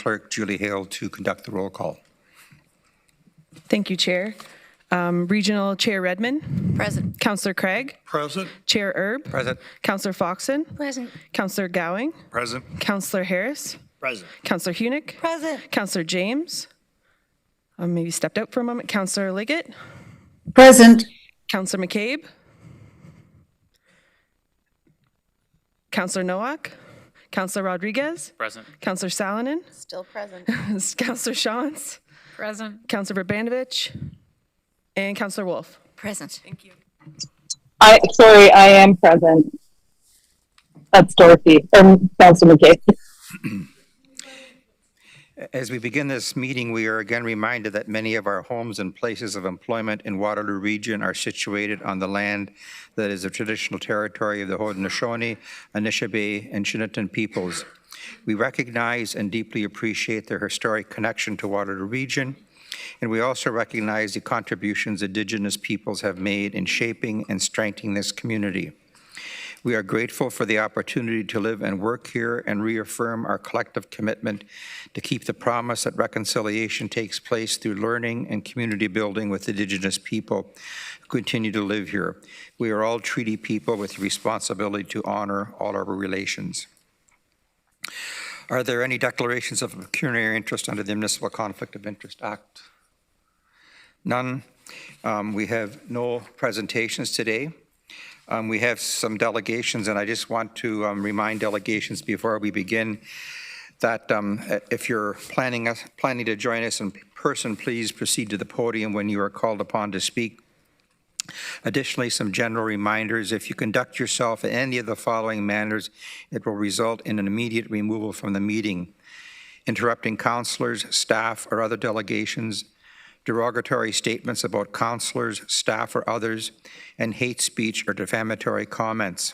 Clerk Julie Hale to conduct the roll call. Thank you, Chair. Regional Chair Redmond. Present. Councillor Craig. Present. Chair Erb. Present. Councillor Foxon. Present. Councillor Gowing. Present. Councillor Harris. Present. Councillor Hunick. Present. Councillor James. Maybe stepped out for a moment. Councillor Liggett. Present. Councillor McCabe. Councillor Nowak. Councillor Rodriguez. Present. Councillor Salonen. Still present. Councillor Shantz. Present. Councillor Verbanovich. And Councillor Wolf. Present. Thank you. I am present. That's Dorothy, Councilor McKay. As we begin this meeting, we are again reminded that many of our homes and places of employment in Waterloo region are situated on the land that is the traditional territory of the Haudenosaunee, Anishinaabe, and Chinootan peoples. We recognize and deeply appreciate their historic connection to Waterloo region, and we also recognize the contributions Indigenous peoples have made in shaping and strengthening this community. We are grateful for the opportunity to live and work here and reaffirm our collective commitment to keep the promise that reconciliation takes place through learning and community building with Indigenous people who continue to live here. We are all treaty people with the responsibility to honor all our relations. Are there any declarations of pecuniary interest under the Municipal Conflict of Interest Act? None. We have no presentations today. We have some delegations, and I just want to remind delegations before we begin that if you're planning to join us in person, please proceed to the podium when you are called upon to speak. Additionally, some general reminders: if you conduct yourself in any of the following manners, it will result in an immediate removal from the meeting: interrupting councillors, staff, or other delegations, derogatory statements about councillors, staff, or others, and hate speech or defamatory comments.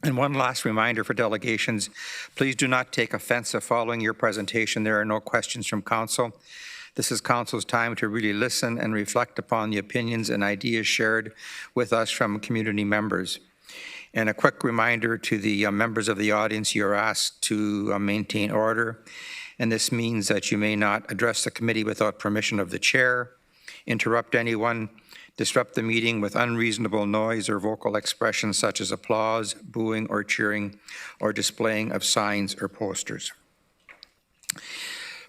And one last reminder for delegations: please do not take offense if following your presentation there are no questions from council. This is council's time to really listen and reflect upon the opinions and ideas shared with us from community members. And a quick reminder to the members of the audience: you're asked to maintain order. And this means that you may not address the committee without permission of the chair, interrupt anyone, disrupt the meeting with unreasonable noise or vocal expressions such as applause, booing, or cheering, or displaying of signs or posters.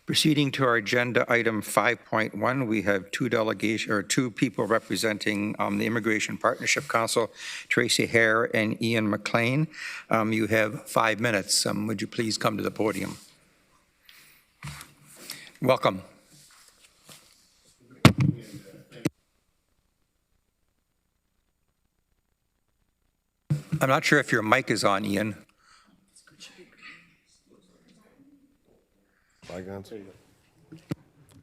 Proceeding to our agenda item 5.1, we have two people representing the Immigration Partnership Council, Tracy Hare and Ian McLean. You have 5 minutes. Would you please come to the podium? Welcome. I'm not sure if your mic is on, Ian.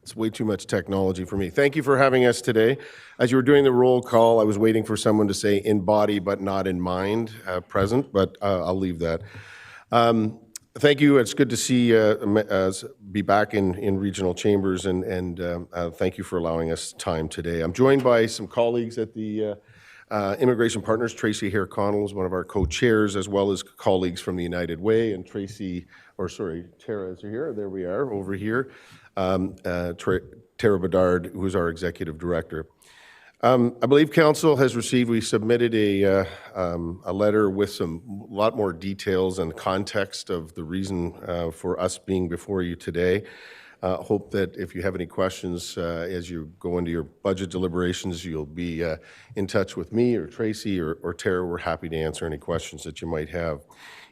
It's way too much technology for me. Thank you for having us today. As you were doing the roll call, I was waiting for someone to say in body but not in mind present, but I'll leave that. Thank you. It's good to see be back in regional chambers, and thank you for allowing us time today. I'm joined by some colleagues at the Immigration Partners. Tracy Hare Connell is one of our co-chairs, as well as colleagues from the United Way, and Tara is here. There we are, over here. Tara Bedard, who is our executive director. I believe council has received, we submitted a letter with a lot more details and context of the reason for us being before you today. Hope that if you have any questions as you go into your budget deliberations, you'll be in touch with me or Tracy or Tara. We're happy to answer any questions that you might have.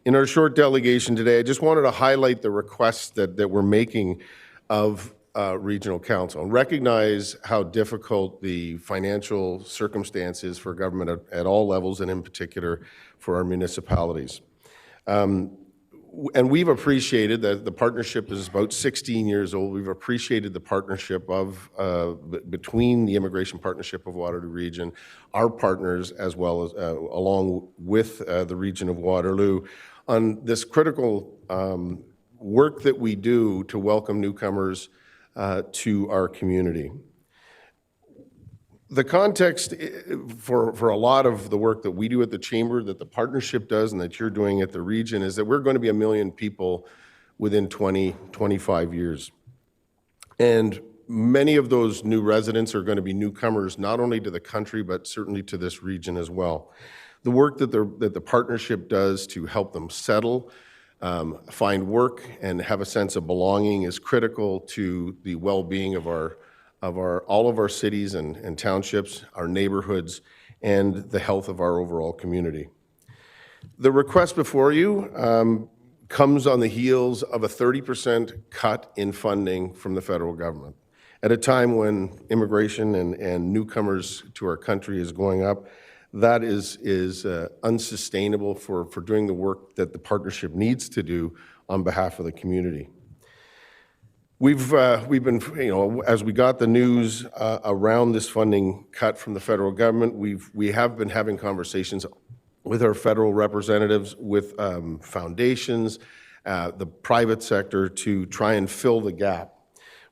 In our short delegation today, I just wanted to highlight the requests that we're making of regional council and recognize how difficult the financial circumstances for government at all levels, and in particular for our municipalities. And we've appreciated that the partnership is about 16 years old. We've appreciated the partnership between the Immigration Partnership of Waterloo Region, our partners, as well as along with the region of Waterloo, on this critical work that we do to welcome newcomers to our community. The context for a lot of the work that we do at the Chamber, that the partnership does, and that you're doing at the region, is that we're going to be 1 million people within 20, 25 years. And many of those new residents are going to be newcomers, not only to the country, but certainly to this region as well. The work that the partnership does to help them settle, find work, and have a sense of belonging is critical to the well-being of all of our cities and townships, our neighborhoods, and the health of our overall community. The request before you comes on the heels of a 30% cut in funding from the federal government. At a time when immigration and newcomers to our country is going up, that is unsustainable for doing the work that the partnership needs to do on behalf of the community. We've been, as we got the news around this funding cut from the federal government, we have been having conversations with our federal representatives, with foundations, the private sector, to try and fill the gap.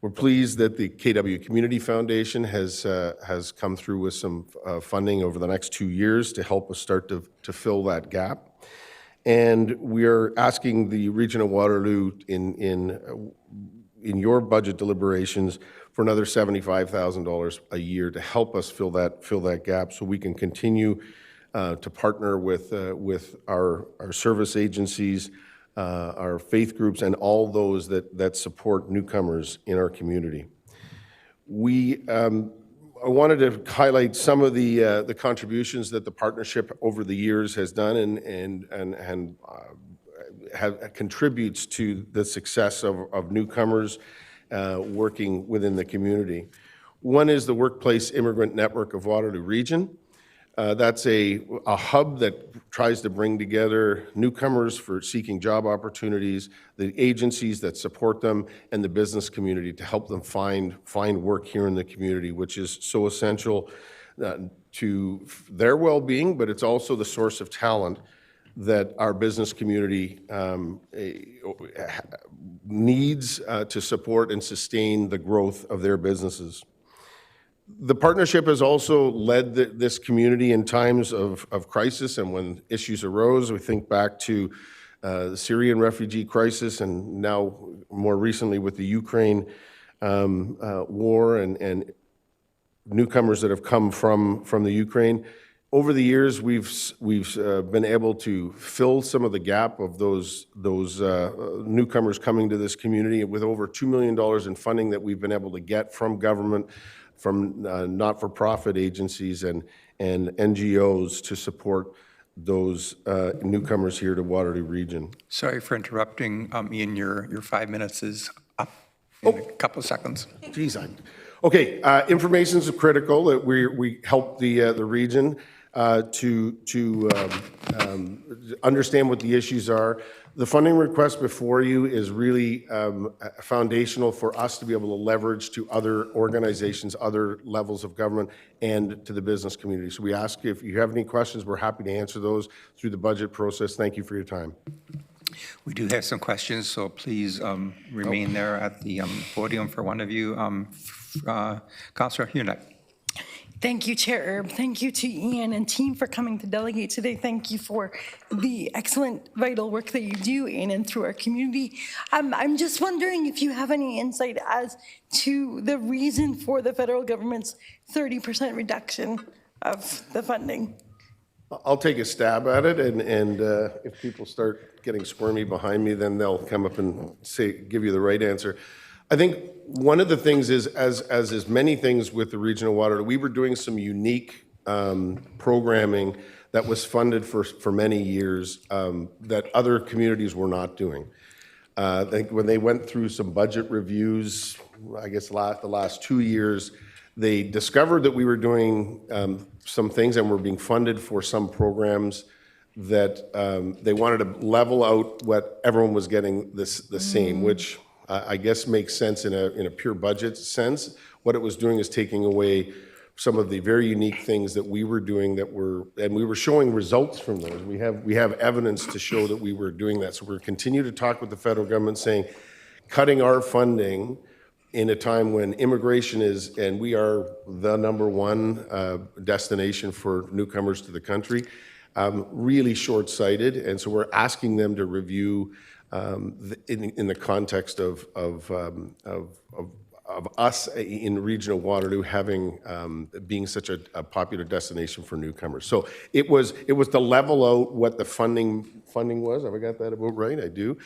We're pleased that the KW Community Foundation has come through with some funding over the next 2 years to help us start to fill that gap. And we are asking the Region of Waterloo in your budget deliberations for another $75,000 a year to help us fill that gap, so we can continue to partner with our service agencies, our faith groups, and all those that support newcomers in our community. I wanted to highlight some of the contributions that the partnership over the years has done and contributes to the success of newcomers working within the community. One is the Workplace Immigrant Network of Waterloo Region. That's a hub that tries to bring together newcomers for seeking job opportunities, the agencies that support them, and the business community to help them find work here in the community, which is so essential to their well-being, but it's also the source of talent that our business community needs to support and sustain the growth of their businesses. The partnership has also led this community in times of crisis and when issues arose. We think back to the Syrian refugee crisis, and now more recently with the Ukraine war and newcomers that have come from the Ukraine. Over the years, we've been able to fill some of the gap of those newcomers coming to this community with over $2 million in funding that we've been able to get from government, from not-for-profit agencies and NGOs to support those newcomers here to Waterloo Region. Sorry for interrupting, Ian, your 5 minutes is up in a couple of seconds. Geez, okay, information is critical that we help the region to understand what the issues are. The funding request before you is really foundational for us to be able to leverage to other organizations, other levels of government, and to the business community. So we ask if you have any questions, we're happy to answer those through the budget process. Thank you for your time. We do have some questions, so please remain there at the podium for one of you. Councillor Hunick. Thank you, Chair Erb. Thank you to Ian and team for coming to delegate today. Thank you for the excellent, vital work that you do in and through our community. I'm just wondering if you have any insight as to the reason for the federal government's 30% reduction of the funding. I'll take a stab at it, and if people start getting squirmy behind me, then they'll come up and give you the right answer. I think one of the things is, as is many things with the Region of Waterloo, we were doing some unique programming that was funded for many years that other communities were not doing. I think when they went through some budget reviews, I guess the last 2 years, they discovered that we were doing some things and were being funded for some programs that they wanted to level out what everyone was getting the same, which I guess makes sense in a pure budget sense. What it was doing is taking away some of the very unique things that we were doing and we were showing results from those. We have evidence to show that we were doing that. So we're continue to talk with the federal government saying, cutting our funding in a time when immigration is, and we are the #1 destination for newcomers to the country, really short-sighted. And so we're asking them to review in the context of us in regional Waterloo having being such a popular destination for newcomers. So it was to level out what the funding was. Have I got that about right? I do.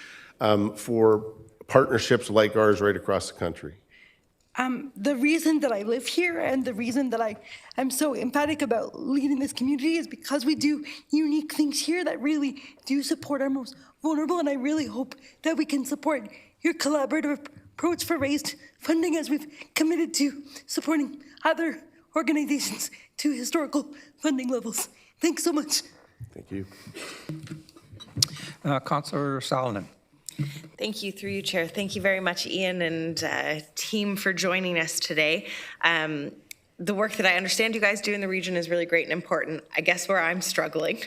For partnerships like ours right across the country. The reason that I live here and the reason that I'm so emphatic about leading this community is because we do unique things here that really do support our most vulnerable, and I really hope that we can support your collaborative approach for raised funding as we've committed to supporting other organizations to historical funding levels. Thanks so much. Thank you. Councillor Salonen. Thank you, through you, Chair. Thank you very much, Ian and team, for joining us today. The work that I understand you guys do in the region is really great and important. I guess where I'm struggling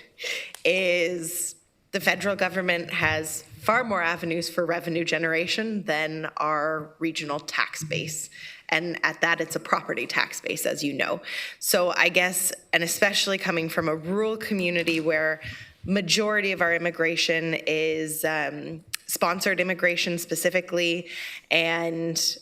is the federal government has far more avenues for revenue generation than our regional tax base. And at that, it's a property tax base, as you know. So I guess, and especially coming from a rural community where majority of our immigration is sponsored immigration specifically, and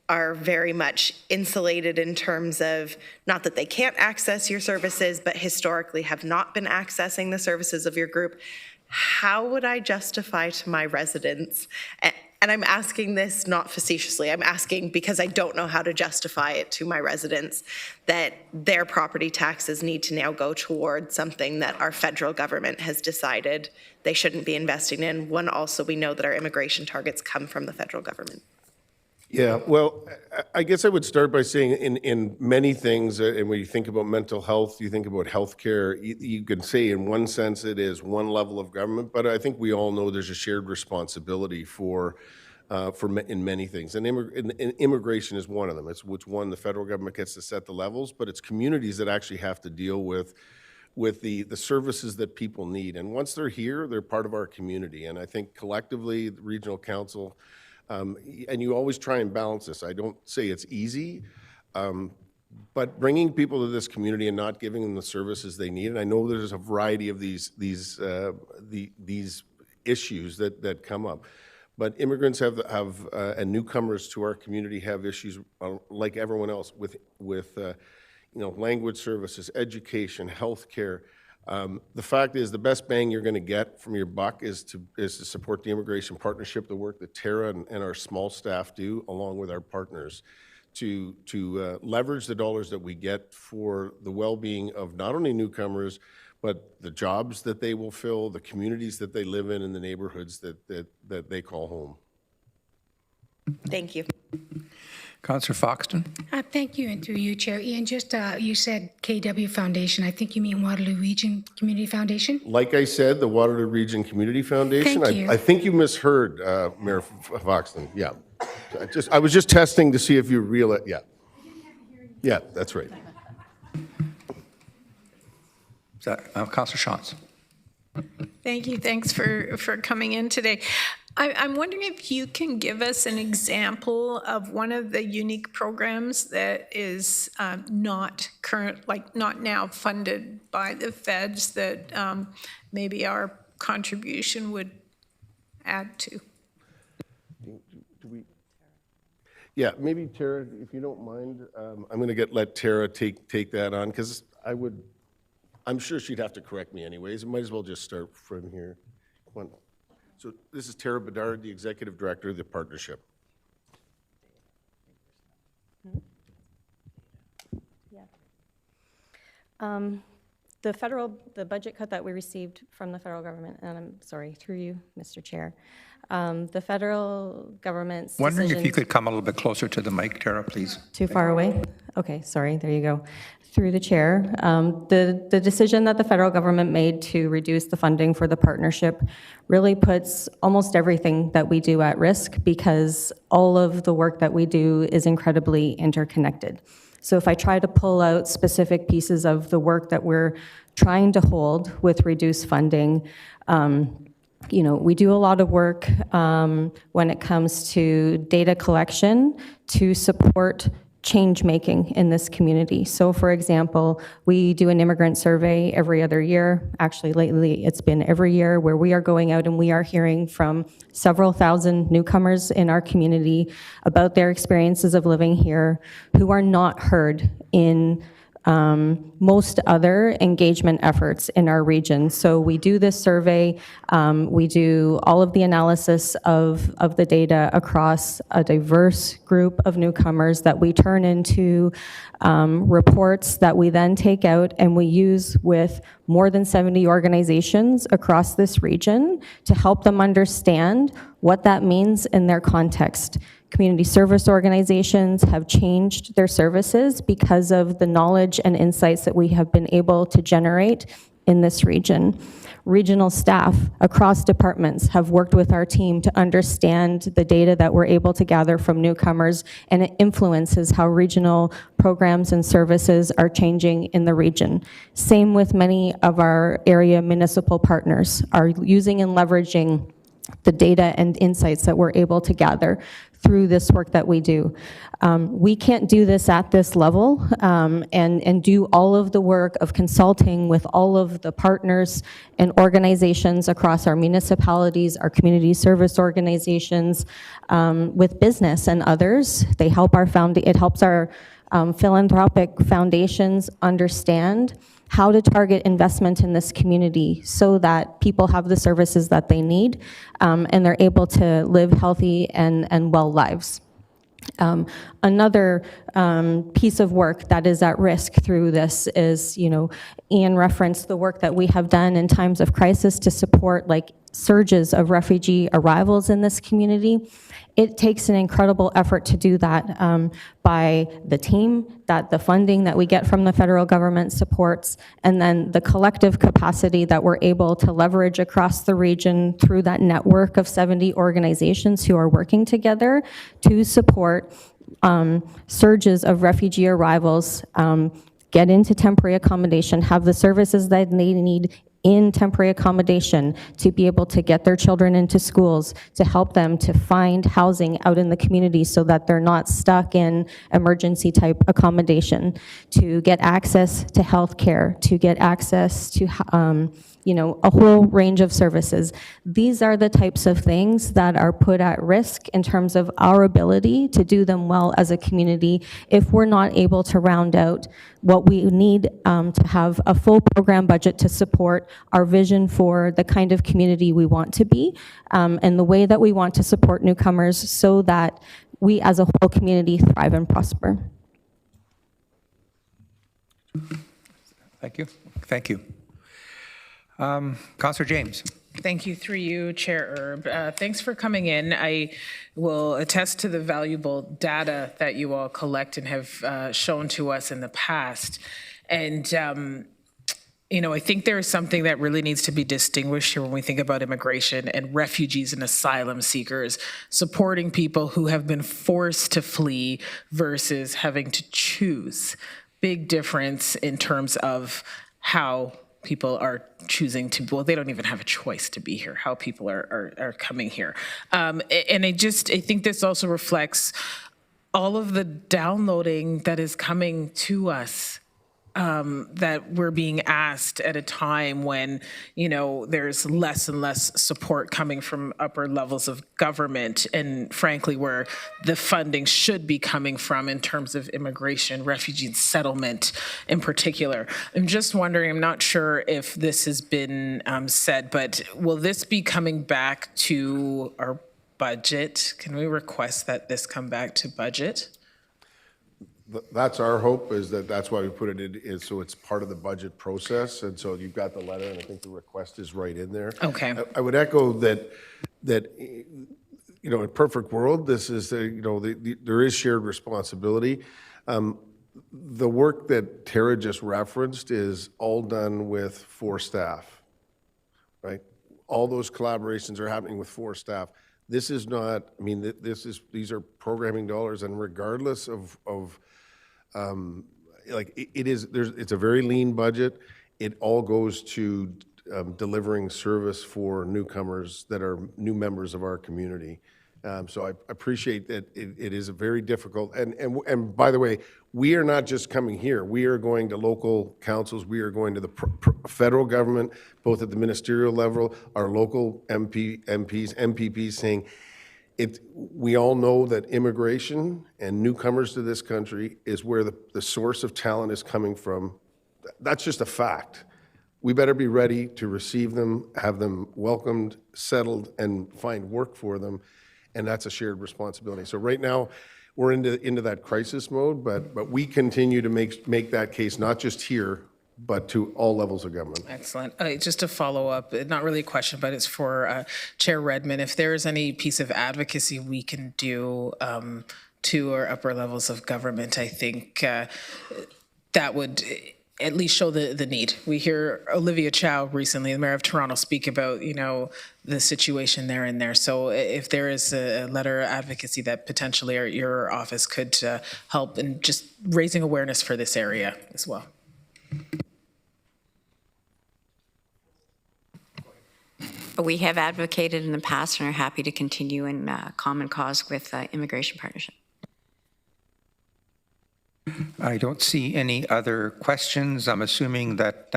are very much insulated in terms of, not that they can't access your services, but historically have not been accessing the services of your group. How would I justify to my residents, and I'm asking this not facetiously, I'm asking because I don't know how to justify it to my residents, that their property taxes need to now go towards something that our federal government has decided they shouldn't be investing in, when also we know that our immigration targets come from the federal government? Yeah, well, I guess I would start by saying in many things, and when you think about mental health, you think about healthcare, you can say in one sense it is one level of government, but I think we all know there's a shared responsibility in many things. And immigration is one of them. It's which one the federal government gets to set the levels, but it's communities that actually have to deal with the services that people need. And once they're here, they're part of our community. And I think collectively, the regional council, and you always try and balance this. I don't say it's easy, but bringing people to this community and not giving them the services they need. And I know there's a variety of these issues that come up, but immigrants and newcomers to our community have issues like everyone else with language services, education, healthcare. The fact is, the best bang you're going to get from your buck is to support the immigration partnership, the work that Tara and our small staff do, along with our partners, to leverage the dollars that we get for the well-being of not only newcomers, but the jobs that they will fill, the communities that they live in, and the neighborhoods that they call home. Thank you. Councillor Foxton. Thank you, and through you, Chair. Ian, just you said KW Foundation. I think you mean Waterloo Region Community Foundation? Like I said, the Waterloo Region Community Foundation. Thank you. I think you misheard, Mayor Foxton. Yeah. I was just testing to see if you realize. Yeah. Yeah, that's right. Is that Councillor Shantz? Thank you. Thanks for coming in today. I'm wondering if you can give us an example of one of the unique programs that is not now funded by the feds that maybe our contribution would add to. Yeah, maybe Tara, if you don't mind, I'm going to let Tara take that on, because I'm sure she'd have to correct me anyways. I might as well just start from here. Come on. So this is Tara Bedard, the Executive Director of the Partnership. Yeah. The budget cut that we received from the federal government, and I'm sorry, through you, Mr. Chair, the federal government's Wondering if you decision- could come a little bit closer to the mic, Tara, please. Too far away? Okay, sorry, there you go. Through the chair, the decision that the federal government made to reduce the funding for the partnership really puts almost everything that we do at risk, because all of the work that we do is incredibly interconnected. So if I try to pull out specific pieces of the work that we're trying to hold with reduced funding, we do a lot of work when it comes to data collection to support change making in this community. So for example, we do an immigrant survey every other year. Actually, lately it's been every year, where we are going out and we are hearing from several thousand newcomers in our community about their experiences of living here who are not heard in most other engagement efforts in our region. So we do this survey, we do all of the analysis of the data across a diverse group of newcomers that we turn into reports that we then take out and we use with more than 70 organizations across this region to help them understand what that means in their context. Community service organizations have changed their services because of the knowledge and insights that we have been able to generate in this region. Regional staff across departments have worked with our team to understand the data that we're able to gather from newcomers, and it influences how regional programs and services are changing in the region. Same with many of our area municipal partners are using and leveraging the data and insights that we're able to gather through this work that we do. We can't do this at this level and do all of the work of consulting with all of the partners and organizations across our municipalities, our community service organizations, with business and others. They help it helps our philanthropic foundations understand how to target investment in this community so that people have the services that they need and they're able to live healthy and well lives. Another piece of work that is at risk through this is, Ian referenced the work that we have done in times of crisis to support surges of refugee arrivals in this community. It takes an incredible effort to do that by the team, that the funding that we get from the federal government supports, and then the collective capacity that we're able to leverage across the region through that network of 70 organizations who are working together to support surges of refugee arrivals, get into temporary accommodation, have the services that they need in temporary accommodation to be able to get their children into schools, to help them to find housing out in the community so that they're not stuck in emergency type accommodation, to get access to health care, to get access to a whole range of services. These are the types of things that are put at risk in terms of our ability to do them well as a community if we're not able to round out what we need to have a full program budget to support our vision for the kind of community we want to be and the way that we want to support newcomers so that we as a whole community thrive and prosper. Thank you. Thank you. Councillor James. Thank you, through you, Chair Erb. Thanks for coming in. I will attest to the valuable data that you all collect and have shown to us in the past. And, I think there is something that really needs to be distinguished here when we think about immigration and refugees and asylum seekers, supporting people who have been forced to flee versus having to choose. Big difference in terms of how people are choosing to, well, they don't even have a choice to be here, how people are coming here. And I think this also reflects all of the downloading that is coming to us, that we're being asked at a time when, there's less and less support coming from upper levels of government, and frankly, where the funding should be coming from in terms of immigration, refugee and settlement in particular. I'm just wondering, I'm not sure if this has been said, but will this be coming back to our budget? Can we request that this come back to budget? That's our hope, that's why we put it in, is so it's part of the budget process. And so you've got the letter, and I think the request is right in there. Okay. I would echo that in a perfect world, this is there is shared responsibility. The work that Tara just referenced is all done with 4 staff, right? All those collaborations are happening with 4 staff. This is not, these are programming dollars, and regardless of it's a very lean budget. It all goes to delivering service for newcomers that are new members of our community. So I appreciate that it is a very difficult, and by the way, we are not just coming here. We are going to local councils. We are going to the federal government, both at the ministerial level, our local MPPs saying, we all know that immigration and newcomers to this country is where the source of talent is coming from. That's just a fact. We better be ready to receive them, have them welcomed, settled, and find work for them, and that's a shared responsibility. So right now, we're into that crisis mode, but we continue to make that case, not just here, but to all levels of government. Excellent. Just to follow up, not really a question, but it's for Chair Redmond. If there is any piece of advocacy we can do to our upper levels of government, I think that would at least show the need. We hear Olivia Chow recently, the mayor of Toronto, speak about, the situation there and there. So if there is a letter of advocacy that potentially your office could help in just raising awareness for this area as well. We have advocated in the past and are happy to continue in common cause with Immigration Partnership. I don't see any other questions. I'm assuming that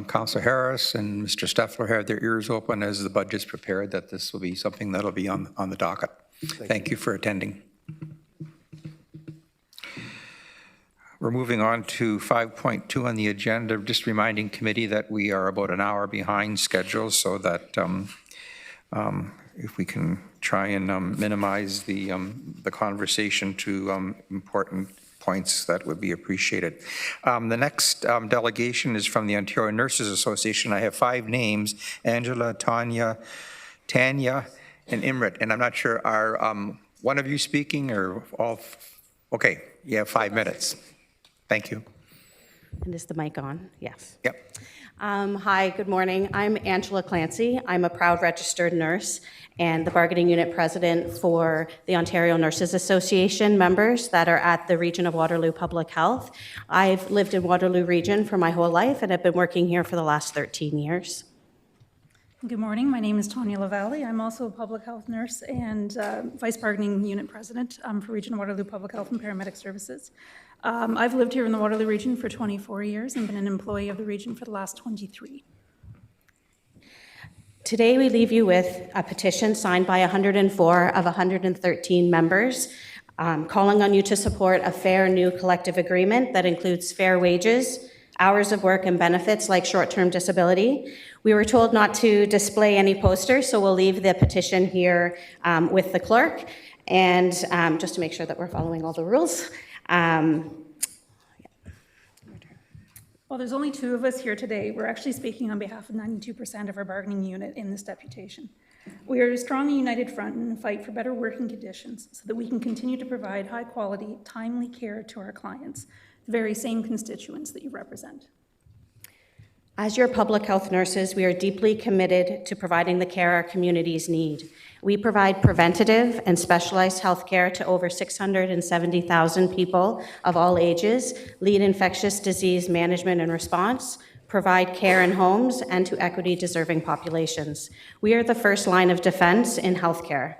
Councillor Harris and Mr. Steffler have their ears open as the budget's prepared, that this will be something that'll be on the docket. Thank you for attending. We're moving on to 5.2 on the agenda, just reminding committee that we are about an hour behind schedule, so that if we can try and minimize the conversation to important points, that would be appreciated. The next delegation is from the Ontario Nurses Association. I have 5 names: Angela, Tanya, and Imrit. And I'm not sure, are one of you speaking or all? Okay, you have 5 minutes. Thank you. And is the mic on? Yes. Yep. Hi, good morning. I'm Angela Clancy. I'm a proud registered nurse and the bargaining unit president for the Ontario Nurses Association members that are at the region of Waterloo Public Health. I've lived in Waterloo region for my whole life and have been working here for the last 13 years. Good morning. My name is Tanya Lavallee. I'm also a public health nurse and vice bargaining unit president for Region Waterloo Public Health and Paramedic Services. I've lived here in the Waterloo region for 24 years and been an employee of the region for the last 23. Today we leave you with a petition signed by 104 of 113 members calling on you to support a fair new collective agreement that includes fair wages, hours of work, and benefits like short-term disability. We were told not to display any posters, so we'll leave the petition here with the clerk, and just to make sure that we're following all the rules. Well, there's only 2 of us here today. We're actually speaking on behalf of 92% of our bargaining unit in this deputation. We are a strong and united front in the fight for better working conditions so that we can continue to provide high-quality, timely care to our clients, the very same constituents that you represent. As your public health nurses, we are deeply committed to providing the care our communities need. We provide preventative and specialized health care to over 670,000 people of all ages, lead infectious disease management and response, provide care in homes, and to equity-deserving populations. We are the first line of defense in healthcare.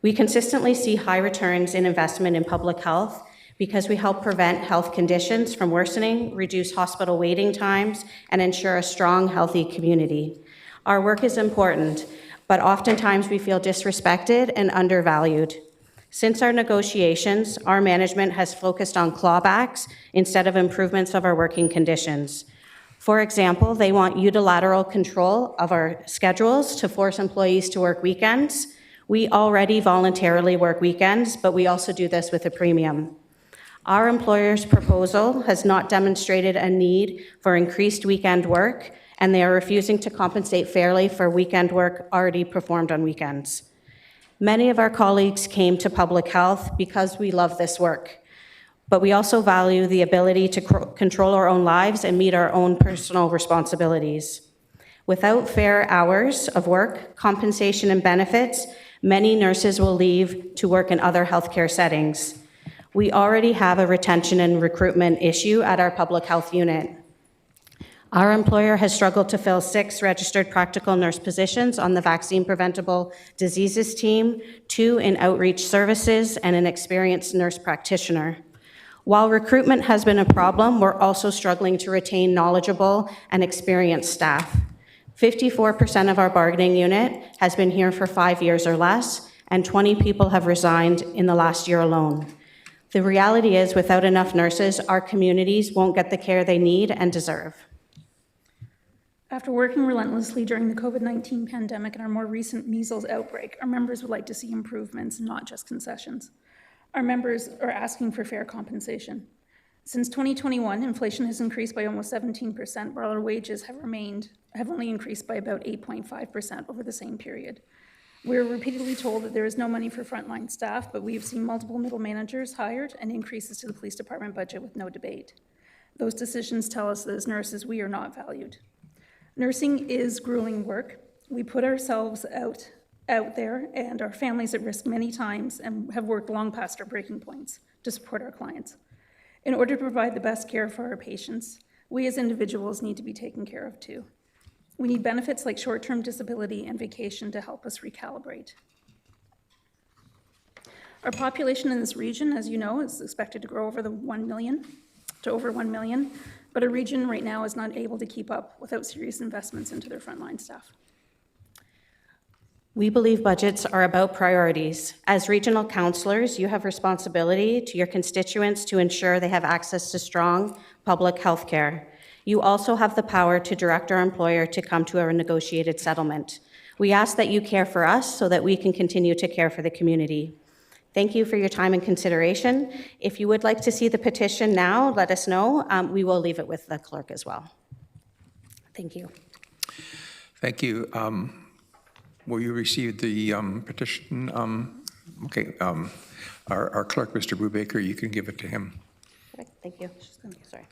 We consistently see high returns in investment in public health because we help prevent health conditions from worsening, reduce hospital waiting times, and ensure a strong, healthy community. Our work is important, but oftentimes we feel disrespected and undervalued. Since our negotiations, our management has focused on clawbacks instead of improvements of our working conditions. For example, they want unilateral control of our schedules to force employees to work weekends. We already voluntarily work weekends, but we also do this with a premium. Our employer's proposal has not demonstrated a need for increased weekend work, and they are refusing to compensate fairly for weekend work already performed on weekends. Many of our colleagues came to public health because we love this work, but we also value the ability to control our own lives and meet our own personal responsibilities. Without fair hours of work, compensation, and benefits, many nurses will leave to work in other healthcare settings. We already have a retention and recruitment issue at our public health unit. Our employer has struggled to fill 6 registered practical nurse positions on the vaccine preventable diseases team, 2 in outreach services, and an experienced nurse practitioner. While recruitment has been a problem, we're also struggling to retain knowledgeable and experienced staff. 54% of our bargaining unit has been here for 5 years or less, and 20 people have resigned in the last year alone. The reality is, without enough nurses, our communities won't get the care they need and deserve. After working relentlessly during the COVID-19 pandemic and our more recent measles outbreak, our members would like to see improvements, not just concessions. Our members are asking for fair compensation. Since 2021, inflation has increased by almost 17%, while our wages have only increased by about 8.5% over the same period. We're repeatedly told that there is no money for frontline staff, but we have seen multiple middle managers hired and increases to the police department budget with no debate. Those decisions tell us that as nurses, we are not valued. Nursing is grueling work. We put ourselves out there and our families at risk many times and have worked long past our breaking points to support our clients. In order to provide the best care for our patients, we as individuals need to be taken care of too. We need benefits like short-term disability and vacation to help us recalibrate. Our population in this region, as you know, is expected to grow over over 1 million, but our region right now is not able to keep up without serious investments into their frontline staff. We believe budgets are about priorities. As regional councillors, you have responsibility to your constituents to ensure they have access to strong public health care. You also have the power to direct our employer to come to a negotiated settlement. We ask that you care for us so that we can continue to care for the community. Thank you for your time and consideration. If you would like to see the petition now, let us know. We will leave it with the clerk as well. Thank you. Thank you. Will you receive the petition? Okay. Our clerk, Mr. Brubaker, you can give it to him. Okay, thank you. Sorry.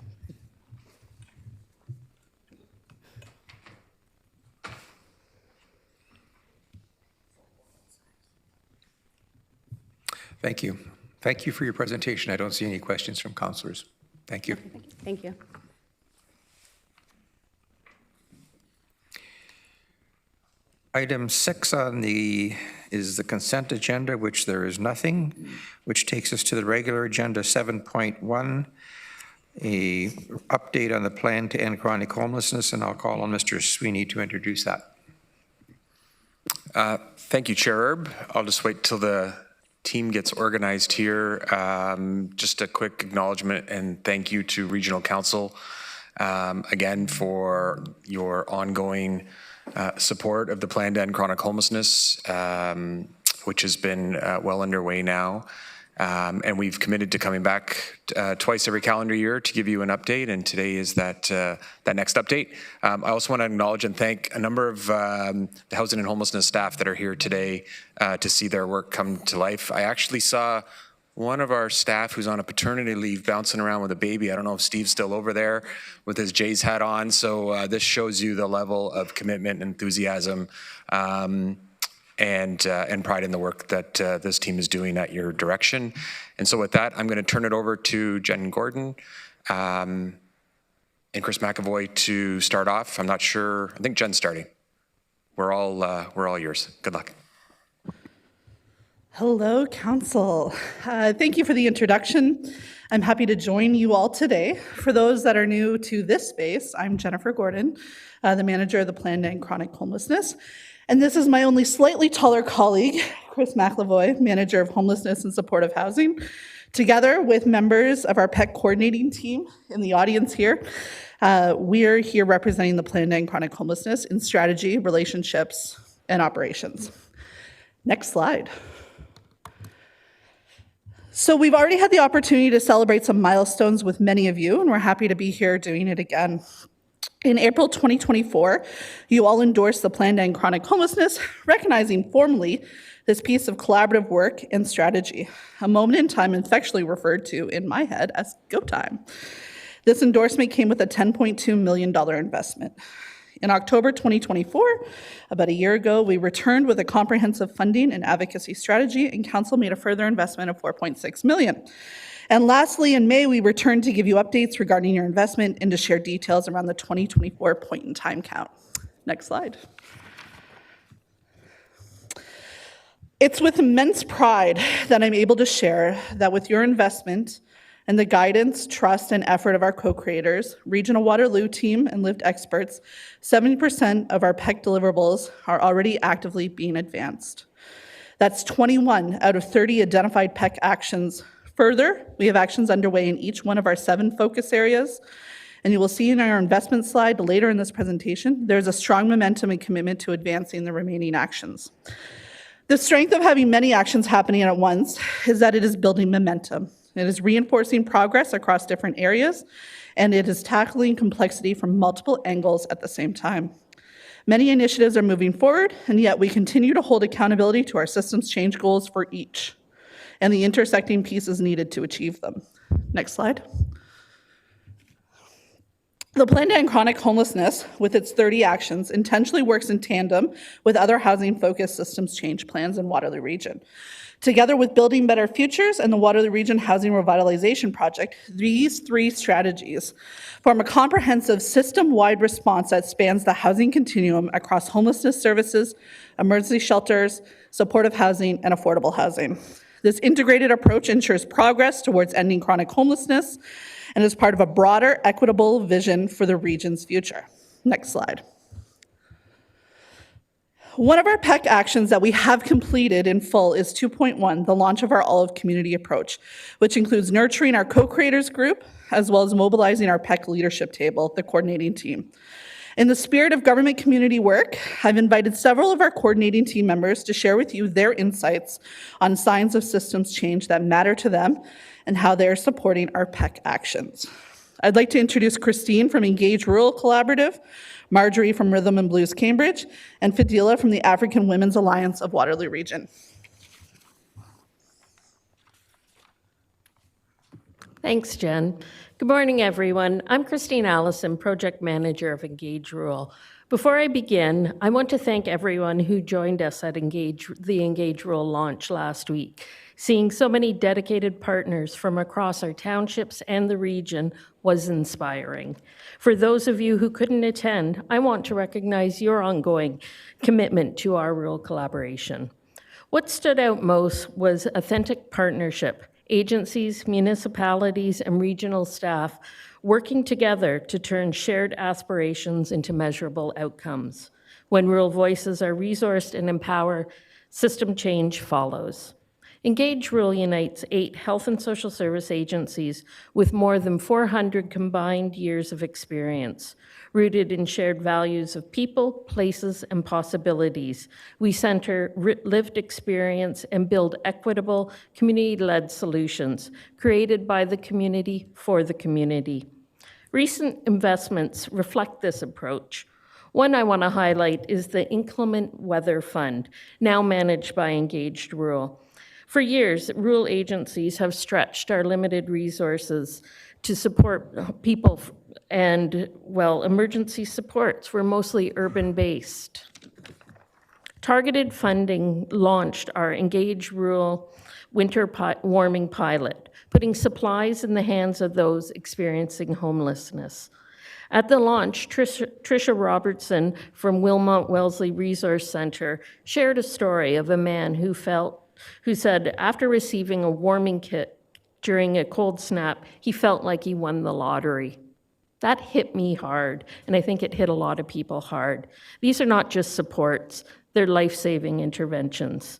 Thank you. Thank you for your presentation. I don't see any questions from councillors. Thank you. Thank you. Item 6 is the consent agenda, which there is nothing, which takes us to the regular agenda 7.1, a update on the plan to end chronic homelessness, and I'll call on Mr. Sweeney to introduce that. Thank you, Chair Erb. I'll just wait till the team gets organized here. Just a quick acknowledgement and thank you to Regional Council again for your ongoing support of the plan to end chronic homelessness, which has been well underway now. And we've committed to coming back twice every calendar year to give you an update, and today is that next update. I also want to acknowledge and thank a number of the housing and homelessness staff that are here today to see their work come to life. I actually saw one of our staff who's on a paternity leave bouncing around with a baby. I don't know if Steve's still over there with his Jays hat on, so this shows you the level of commitment and enthusiasm and pride in the work that this team is doing at your direction. And so with that, I'm going to turn it over to Jen Gordon and Chris McAvoy to start off. I'm not sure. I think Jen's starting. We're all yours. Good luck. Hello, Council. Thank you for the introduction. I'm happy to join you all today. For those that are new to this space, I'm Jennifer Gordon, the manager of the Plan to End Chronic Homelessness. And this is my only slightly taller colleague, Chris McAvoy, manager of homelessness and supportive housing. Together with members of our PEC coordinating team in the audience here, we're here representing the Plan to End Chronic Homelessness in strategy, relationships, and operations. Next slide. So we've already had the opportunity to celebrate some milestones with many of you, and we're happy to be here doing it again. In April 2024, you all endorsed the Plan to End Chronic Homelessness, recognizing formally this piece of collaborative work and strategy, a moment in time affectionately referred to in my head as go time. This endorsement came with a $10.2 million investment. In October 2024, about a year ago, we returned with a comprehensive funding and advocacy strategy, and Council made a further investment of $4.6 million. And lastly, in May, we returned to give you updates regarding your investment and to share details around the 2024 point-in-time count. Next slide. It's with immense pride that I'm able to share that with your investment and the guidance, trust, and effort of our co-creators, Regional Waterloo team and lived experts, 70% of our PEC deliverables are already actively being advanced. That's 21 out of 30 identified PEC actions. Further, we have actions underway in each one of our 7 focus areas, and you will see in our investment slide later in this presentation, there's a strong momentum and commitment to advancing the remaining actions. The strength of having many actions happening at once is that it is building momentum. It is reinforcing progress across different areas, and it is tackling complexity from multiple angles at the same time. Many initiatives are moving forward, and yet we continue to hold accountability to our systems change goals for each, and the intersecting pieces needed to achieve them. Next slide. The Plan to End Chronic Homelessness, with its 30 actions, intentionally works in tandem with other housing-focused systems change plans in Waterloo Region. Together with Building Better Futures and the Waterloo Region Housing Revitalization Project, these 3 strategies form a comprehensive system-wide response that spans the housing continuum across homelessness services, emergency shelters, supportive housing, and affordable housing. This integrated approach ensures progress towards ending chronic homelessness and is part of a broader, equitable vision for the region's future. Next slide. One of our PEC actions that we have completed in full is 2.1, the launch of our Olive Community Approach, which includes nurturing our co-creators group, as well as mobilizing our PEC leadership table, the coordinating team. In the spirit of government community work, I've invited several of our coordinating team members to share with you their insights on signs of systems change that matter to them and how they're supporting our PEC actions. I'd like to introduce Christine from Engage Rural Collaborative, Marjorie from Rhythm and Blues Cambridge, and Fadila from the African Women's Alliance of Waterloo Region. Thanks, Jen. Good morning, everyone. I'm Christine Allison, Project Manager of Engage Rural. Before I begin, I want to thank everyone who joined us at the Engage Rural launch last week. Seeing so many dedicated partners from across our townships and the region was inspiring. For those of you who couldn't attend, I want to recognize your ongoing commitment to our rural collaboration. What stood out most was authentic partnership, agencies, municipalities, and regional staff working together to turn shared aspirations into measurable outcomes. When rural voices are resourced and empowered, system change follows. Engage Rural unites 8 health and social service agencies with more than 400 combined years of experience. Rooted in shared values of people, places, and possibilities, we center lived experience and build equitable, community-led solutions created by the community for the community. Recent investments reflect this approach. One I want to highlight is the Inclement Weather Fund, now managed by Engaged Rural. For years, rural agencies have stretched our limited resources to support people, and, well, emergency supports were mostly urban-based. Targeted funding launched our Engage Rural winter warming pilot, putting supplies in the hands of those experiencing homelessness. At the launch, Tricia Robertson from Wilmot Wellesley Resource Center shared a story of a man who said after receiving a warming kit during a cold snap, he felt like he won the lottery. That hit me hard, and I think it hit a lot of people hard. These are not just supports, they're life-saving interventions.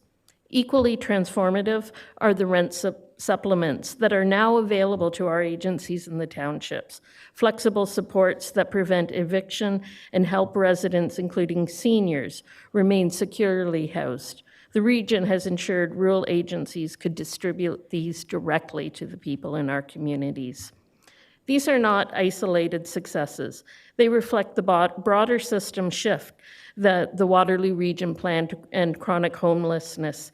Equally transformative are the rent supplements that are now available to our agencies in the townships. Flexible supports that prevent eviction and help residents, including seniors, remain securely housed. The region has ensured rural agencies could distribute these directly to the people in our communities. These are not isolated successes. They reflect the broader system shift that the Waterloo Region Plan to End Chronic Homelessness,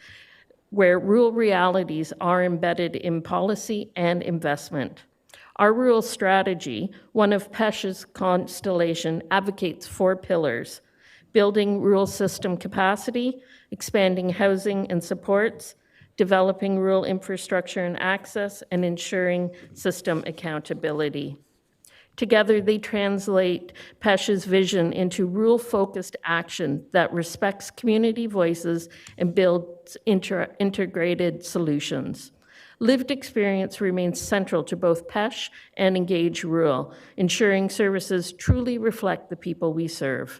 where rural realities are embedded in policy and investment. Our rural strategy, one of PESH's constellation, advocates 4 pillars: building rural system capacity, expanding housing and supports, developing rural infrastructure and access, and ensuring system accountability. Together, they translate PESH's vision into rural-focused action that respects community voices and builds integrated solutions. Lived experience remains central to both PESH and Engage Rural, ensuring services truly reflect the people we serve.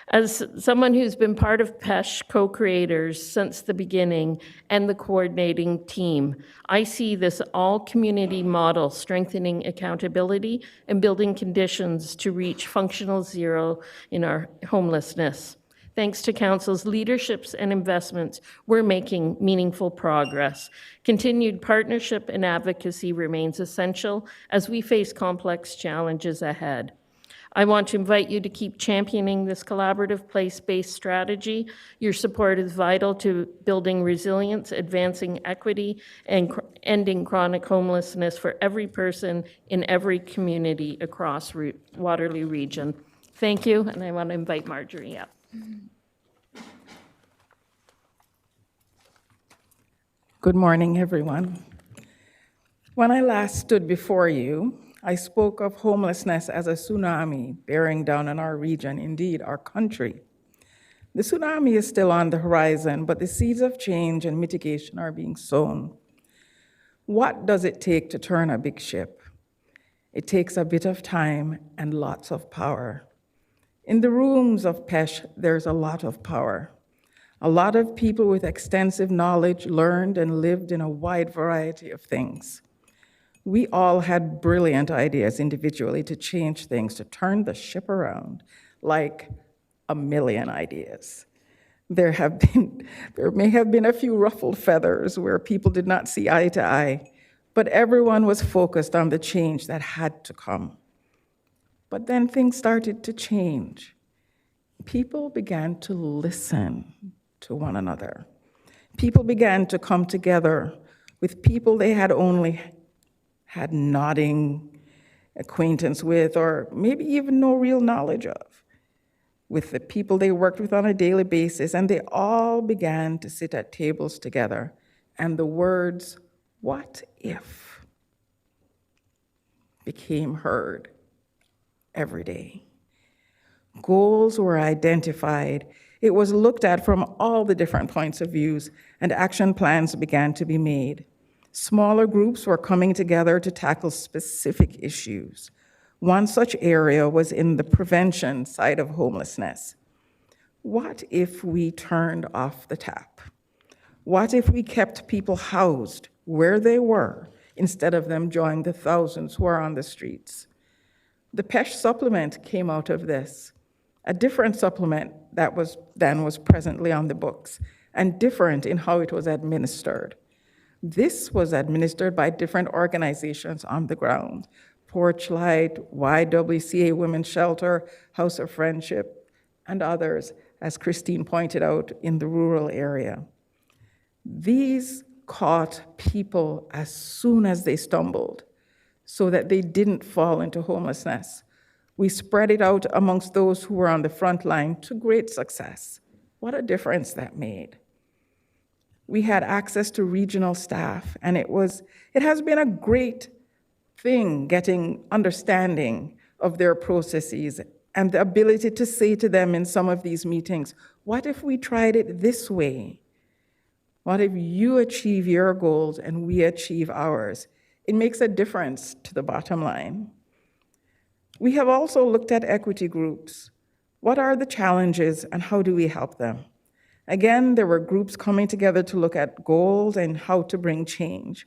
As someone who's been part of PESH co-creators since the beginning and the coordinating team, I see this all-community model strengthening accountability and building conditions to reach functional zero in our homelessness. Thanks to Council's leaderships and investments, we're making meaningful progress. Continued partnership and advocacy remains essential as we face complex challenges ahead. I want to invite you to keep championing this collaborative place-based strategy. Your support is vital to building resilience, advancing equity, and ending chronic homelessness for every person in every community across Waterloo Region. Thank you, and I want to invite Marjorie up. Good morning, everyone. When I last stood before you, I spoke of homelessness as a tsunami bearing down on our region, indeed our country. The tsunami is still on the horizon, but the seeds of change and mitigation are being sown. What does it take to turn a big ship? It takes a bit of time and lots of power. In the rooms of PESH, there's a lot of power. A lot of people with extensive knowledge learned and lived in a wide variety of things. We all had brilliant ideas individually to change things, to turn the ship around, like a million ideas. There may have been a few ruffled feathers where people did not see eye to eye, but everyone was focused on the change that had to come. But then things started to change. People began to listen to one another. People began to come together with people they had only had nodding acquaintance with, or maybe even no real knowledge of, with the people they worked with on a daily basis, and they all began to sit at tables together. And the words, "what if?" became heard every day. Goals were identified. It was looked at from all the different points of views, and action plans began to be made. Smaller groups were coming together to tackle specific issues. One such area was in the prevention side of homelessness. What if we turned off the tap? What if we kept people housed where they were instead of them joining the thousands who are on the streets? The PESH supplement came out of this, a different supplement that was presently on the books, and different in how it was administered. This was administered by different organizations on the ground: Porchlight, YWCA Women's Shelter, House of Friendship, and others, as Christine pointed out, in the rural area. These caught people as soon as they stumbled so that they didn't fall into homelessness. We spread it out amongst those who were on the front line to great success. What a difference that made. We had access to regional staff, and it has been a great thing getting understanding of their processes and the ability to say to them in some of these meetings, what if we tried it this way? What if you achieve your goals and we achieve ours? It makes a difference to the bottom line. We have also looked at equity groups. What are the challenges and how do we help them? Again, there were groups coming together to look at goals and how to bring change.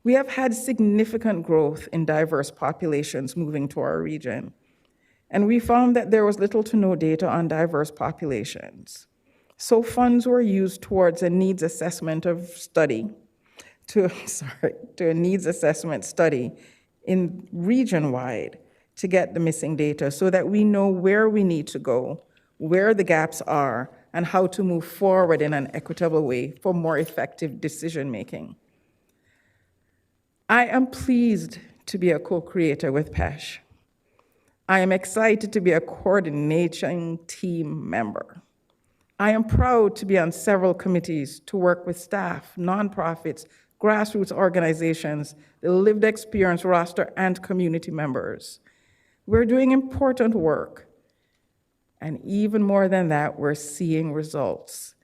We have had significant growth in diverse populations moving to our region, and we found that there was little to no data on diverse populations. So funds were used towards a needs assessment study in region-wide to get the missing data so that we know where we need to go, where the gaps are, and how to move forward in an equitable way for more effective decision-making. I am pleased to be a co-creator with PESH. I am excited to be a coordinating team member. I am proud to be on several committees to work with staff, nonprofits, grassroots organizations, the lived experience roster, and community members. We're doing important work. And even more than that, we're seeing results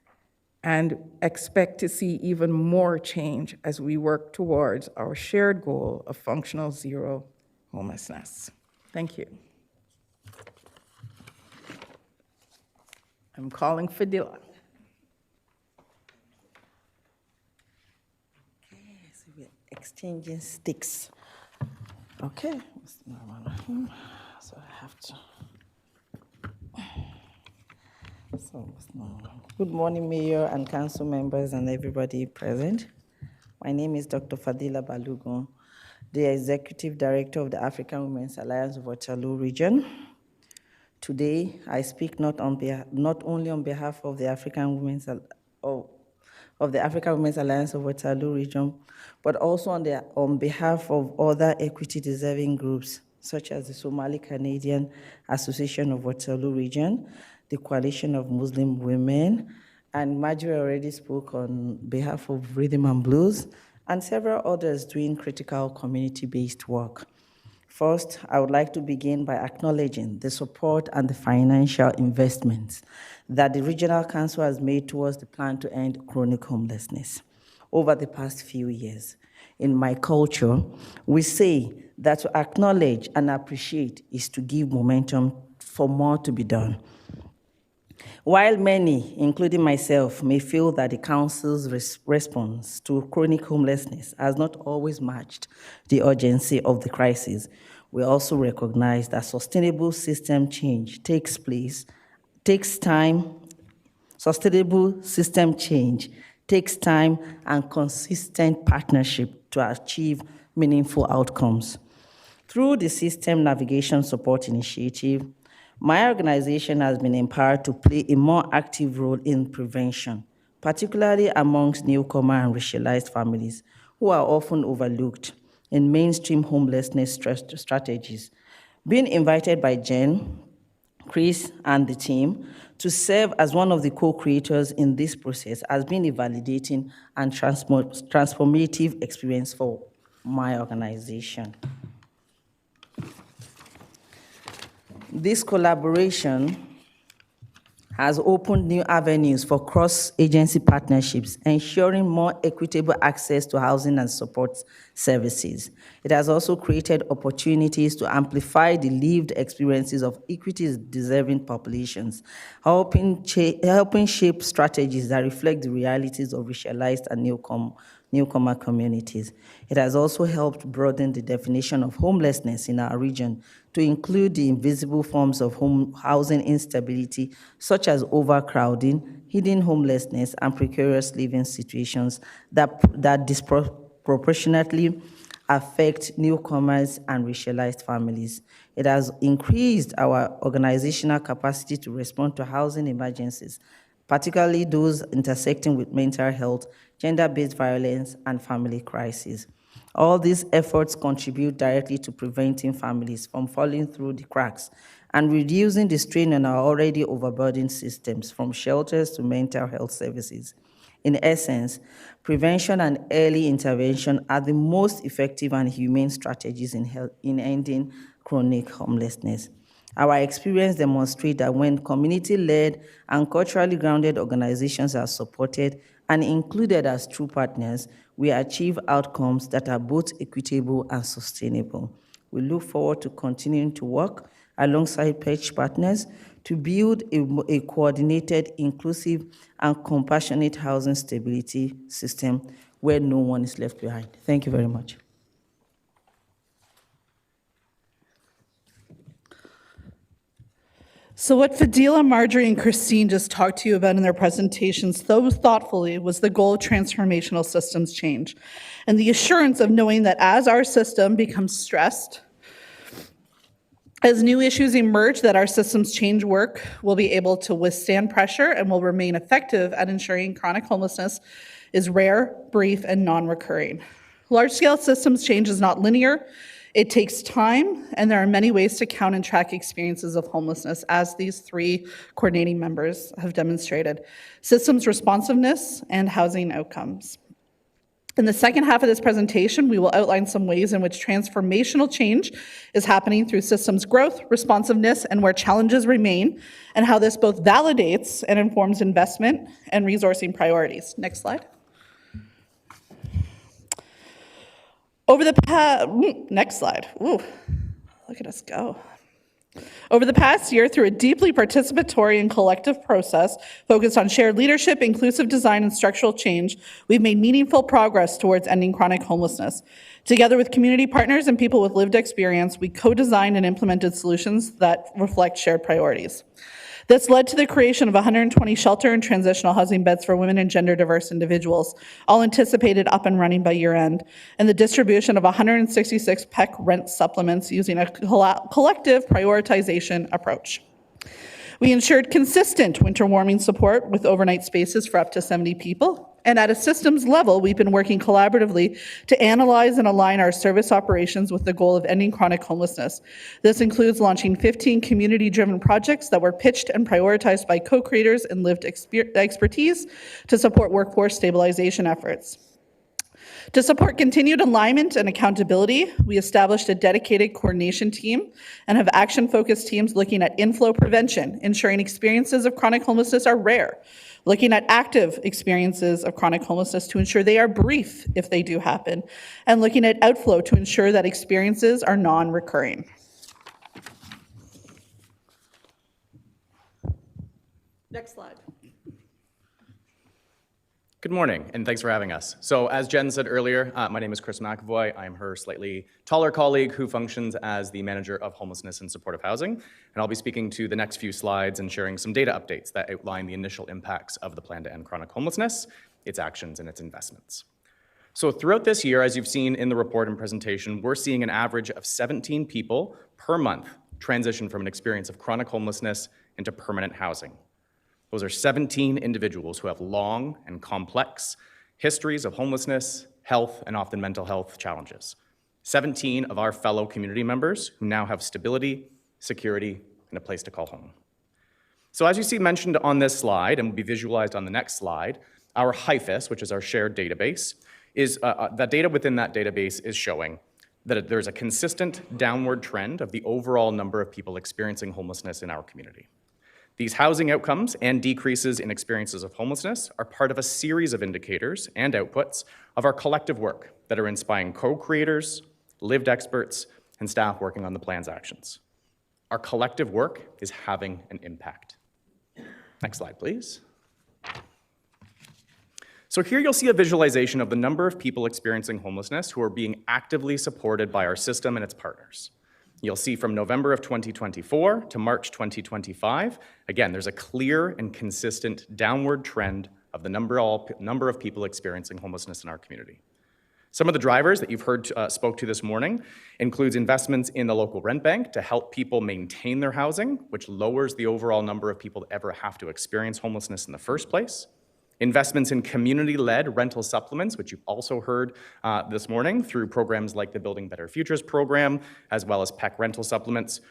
and expect to see even more change as we work towards our shared goal of functional zero homelessness. Thank you. I'm calling Fadila. Okay, so we're exchanging sticks. Okay, so I have to. Good morning, Mayor and Council members and everybody present. My name is Dr. Fadila Balogun, the Executive Director of the African Women's Alliance of Waterloo Region. Today, I speak not only on behalf of the African Women's Alliance of Waterloo Region, but also on behalf of other equity-deserving groups, such as the Somali Canadian Association of Waterloo Region, the Coalition of Muslim Women, and Marjorie already spoke on behalf of Rhythm and Blues, and several others doing critical community-based work. First, I would like to begin by acknowledging the support and the financial investments that the Regional Council has made towards the plan to end chronic homelessness over the past few years. In my culture, we say that to acknowledge and appreciate is to give momentum for more to be done. While many, including myself, may feel that the Council's response to chronic homelessness has not always matched the urgency of the crisis, we also recognize that sustainable system change takes time. Sustainable system change takes time and consistent partnership to achieve meaningful outcomes. Through the System Navigation Support Initiative, my organization has been empowered to play a more active role in prevention, particularly amongst newcomer and racialized families who are often overlooked in mainstream homelessness strategies. Being invited by Jen, Chris, and the team to serve as one of the co-creators in this process has been a validating and transformative experience for my organization. This collaboration has opened new avenues for cross-agency partnerships, ensuring more equitable access to housing and support services. It has also created opportunities to amplify the lived experiences of equity-deserving populations, helping shape strategies that reflect the realities of racialized and newcomer communities. It has also helped broaden the definition of homelessness in our region to include the invisible forms of housing instability, such as overcrowding, hidden homelessness, and precarious living situations that disproportionately affect newcomers and racialized families. It has increased our organizational capacity to respond to housing emergencies, particularly those intersecting with mental health, gender-based violence, and family crises. All these efforts contribute directly to preventing families from falling through the cracks and reducing the strain on our already overburdened systems, from shelters to mental health services. In essence, prevention and early intervention are the most effective and humane strategies in ending chronic homelessness. Our experience demonstrates that when community-led and culturally grounded organizations are supported and included as true partners, we achieve outcomes that are both equitable and sustainable. We look forward to continuing to work alongside PESH partners to build a coordinated, inclusive, and compassionate housing stability system where no one is left behind. Thank you very much. So what Fadila, Marjorie, and Christine just talked to you about in their presentations so thoughtfully was the goal of transformational systems change and the assurance of knowing that as our system becomes stressed, as new issues emerge, that our systems change work will be able to withstand pressure and will remain effective at ensuring chronic homelessness is rare, brief, and non-recurring. Large-scale systems change is not linear. It takes time, and there are many ways to count and track experiences of homelessness, as these three coordinating members have demonstrated: systems responsiveness and housing outcomes. In the second half of this presentation, we will outline some ways in which transformational change is happening through systems growth, responsiveness, and where challenges remain, and how this both validates and informs investment and resourcing priorities. Next slide. Next slide. Ooh, look at us go. Over the past year, through a deeply participatory and collective process focused on shared leadership, inclusive design, and structural change, we've made meaningful progress towards ending chronic homelessness. Together with community partners and people with lived experience, we co-designed and implemented solutions that reflect shared priorities. This led to the creation of 120 shelter and transitional housing beds for women and gender diverse individuals, all anticipated up and running by year end, and the distribution of 166 PEC rent supplements using a collective prioritization approach. We ensured consistent winter warming support with overnight spaces for up to 70 people. And at a systems level, we've been working collaboratively to analyze and align our service operations with the goal of ending chronic homelessness. This includes launching 15 community-driven projects that were pitched and prioritized by co-creators and lived expertise to support workforce stabilization efforts. To support continued alignment and accountability, we established a dedicated coordination team and have action-focused teams looking at inflow prevention, ensuring experiences of chronic homelessness are rare, looking at active experiences of chronic homelessness to ensure they are brief if they do happen, and looking at outflow to ensure that experiences are non-recurring. Next slide. Good morning, and thanks for having us. So as Jen said earlier, my name is Chris McAvoy. I'm her slightly taller colleague who functions as the manager of homelessness and supportive housing. And I'll be speaking to the next few slides and sharing some data updates that outline the initial impacts of the plan to end chronic homelessness, its actions, and its investments. So throughout this year, as you've seen in the report and presentation, we're seeing an average of 17 people per month transition from an experience of chronic homelessness into permanent housing. Those are 17 individuals who have long and complex histories of homelessness, health, and often mental health challenges. 17 of our fellow community members who now have stability, security, and a place to call home. So as you see mentioned on this slide, and will be visualized on the next slide, our HIFIS, which is our shared database, is that data within that database is showing that there's a consistent downward trend of the overall number of people experiencing homelessness in our community. These housing outcomes and decreases in experiences of homelessness are part of a series of indicators and outputs of our collective work that are inspiring co-creators, lived experts, and staff working on the plan's actions. Our collective work is having an impact. Next slide, please. So here you'll see a visualization of the number of people experiencing homelessness who are being actively supported by our system and its partners. You'll see from November of 2024 to March 2025, again, there's a clear and consistent downward trend of the number of people experiencing homelessness in our community. Some of the drivers that you've heard spoke to this morning includes investments in the local rent bank to help people maintain their housing, which lowers the overall number of people that ever have to experience homelessness in the first place. Investments in community-led rental supplements, which you've also heard this morning through programs like the Building Better Futures program, as well as PEC rental supplements,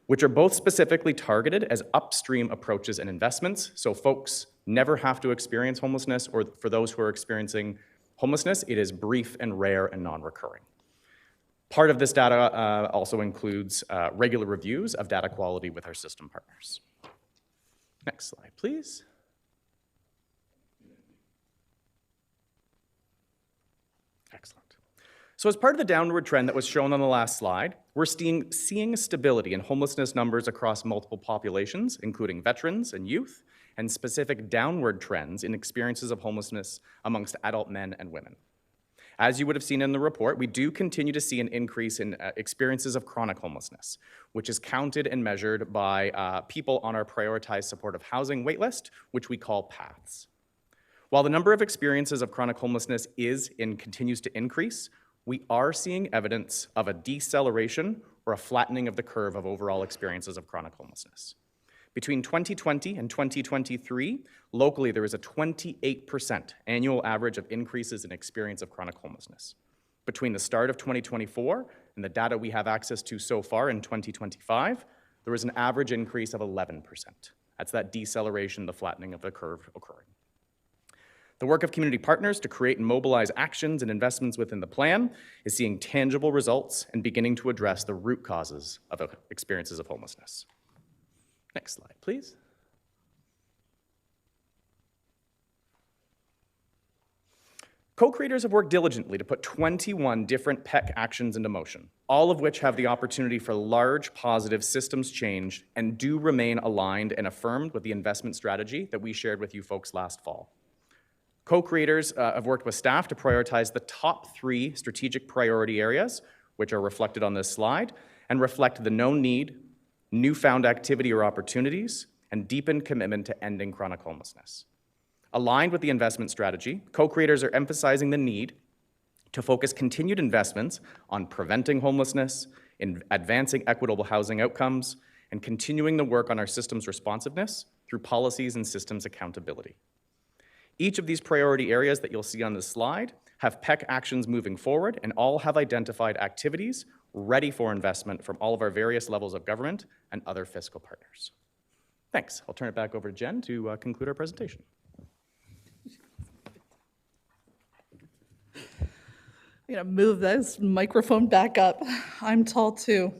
which are both specifically targeted as upstream approaches and investments, so folks never have to experience homelessness, or for those who are experiencing homelessness, it is brief and rare and non-recurring. Part of this data also includes regular reviews of data quality with our system partners. Next slide, please. Excellent. So as part of the downward trend that was shown on the last slide, we're seeing stability in homelessness numbers across multiple populations, including veterans and youth, and specific downward trends in experiences of homelessness amongst adult men and women. As you would have seen in the report, we do continue to see an increase in experiences of chronic homelessness, which is counted and measured by people on our prioritized supportive housing waitlist, which we call PATHs. While the number of experiences of chronic homelessness is and continues to increase, we are seeing evidence of a deceleration or a flattening of the curve of overall experiences of chronic homelessness. Between 2020 and 2023, locally there is a 28% annual average of increases in experience of chronic homelessness. Between the start of 2024 and and the data we have access to so far in 2025, there was an average increase of 11%. That's that deceleration, the flattening of the curve occurring. The work of community partners to create and mobilize actions and investments within the plan is seeing tangible results and beginning to address the root causes of experiences of homelessness. Next slide, please. Co-creators have worked diligently to put 21 different PEC actions into motion, all of which have the opportunity for large positive systems change and do remain aligned and affirmed with the investment strategy that we shared with you folks last fall. Co-creators have worked with staff to prioritize the top 3 strategic priority areas, which are reflected on this slide, and reflect the known need, newfound activity or opportunities, and deepened commitment to ending chronic homelessness. Aligned with the investment strategy, co-creators are emphasizing the need to focus continued investments on preventing homelessness, in advancing equitable housing outcomes, and continuing the work on our systems responsiveness through policies and systems accountability. Each of these priority areas that you'll see on this slide have PEC actions moving forward, and all have identified activities ready for investment from all of our various levels of government and other fiscal partners. Thanks. I'll turn it back over to Jen to conclude our presentation. I'm going to move this microphone back up. I'm tall too.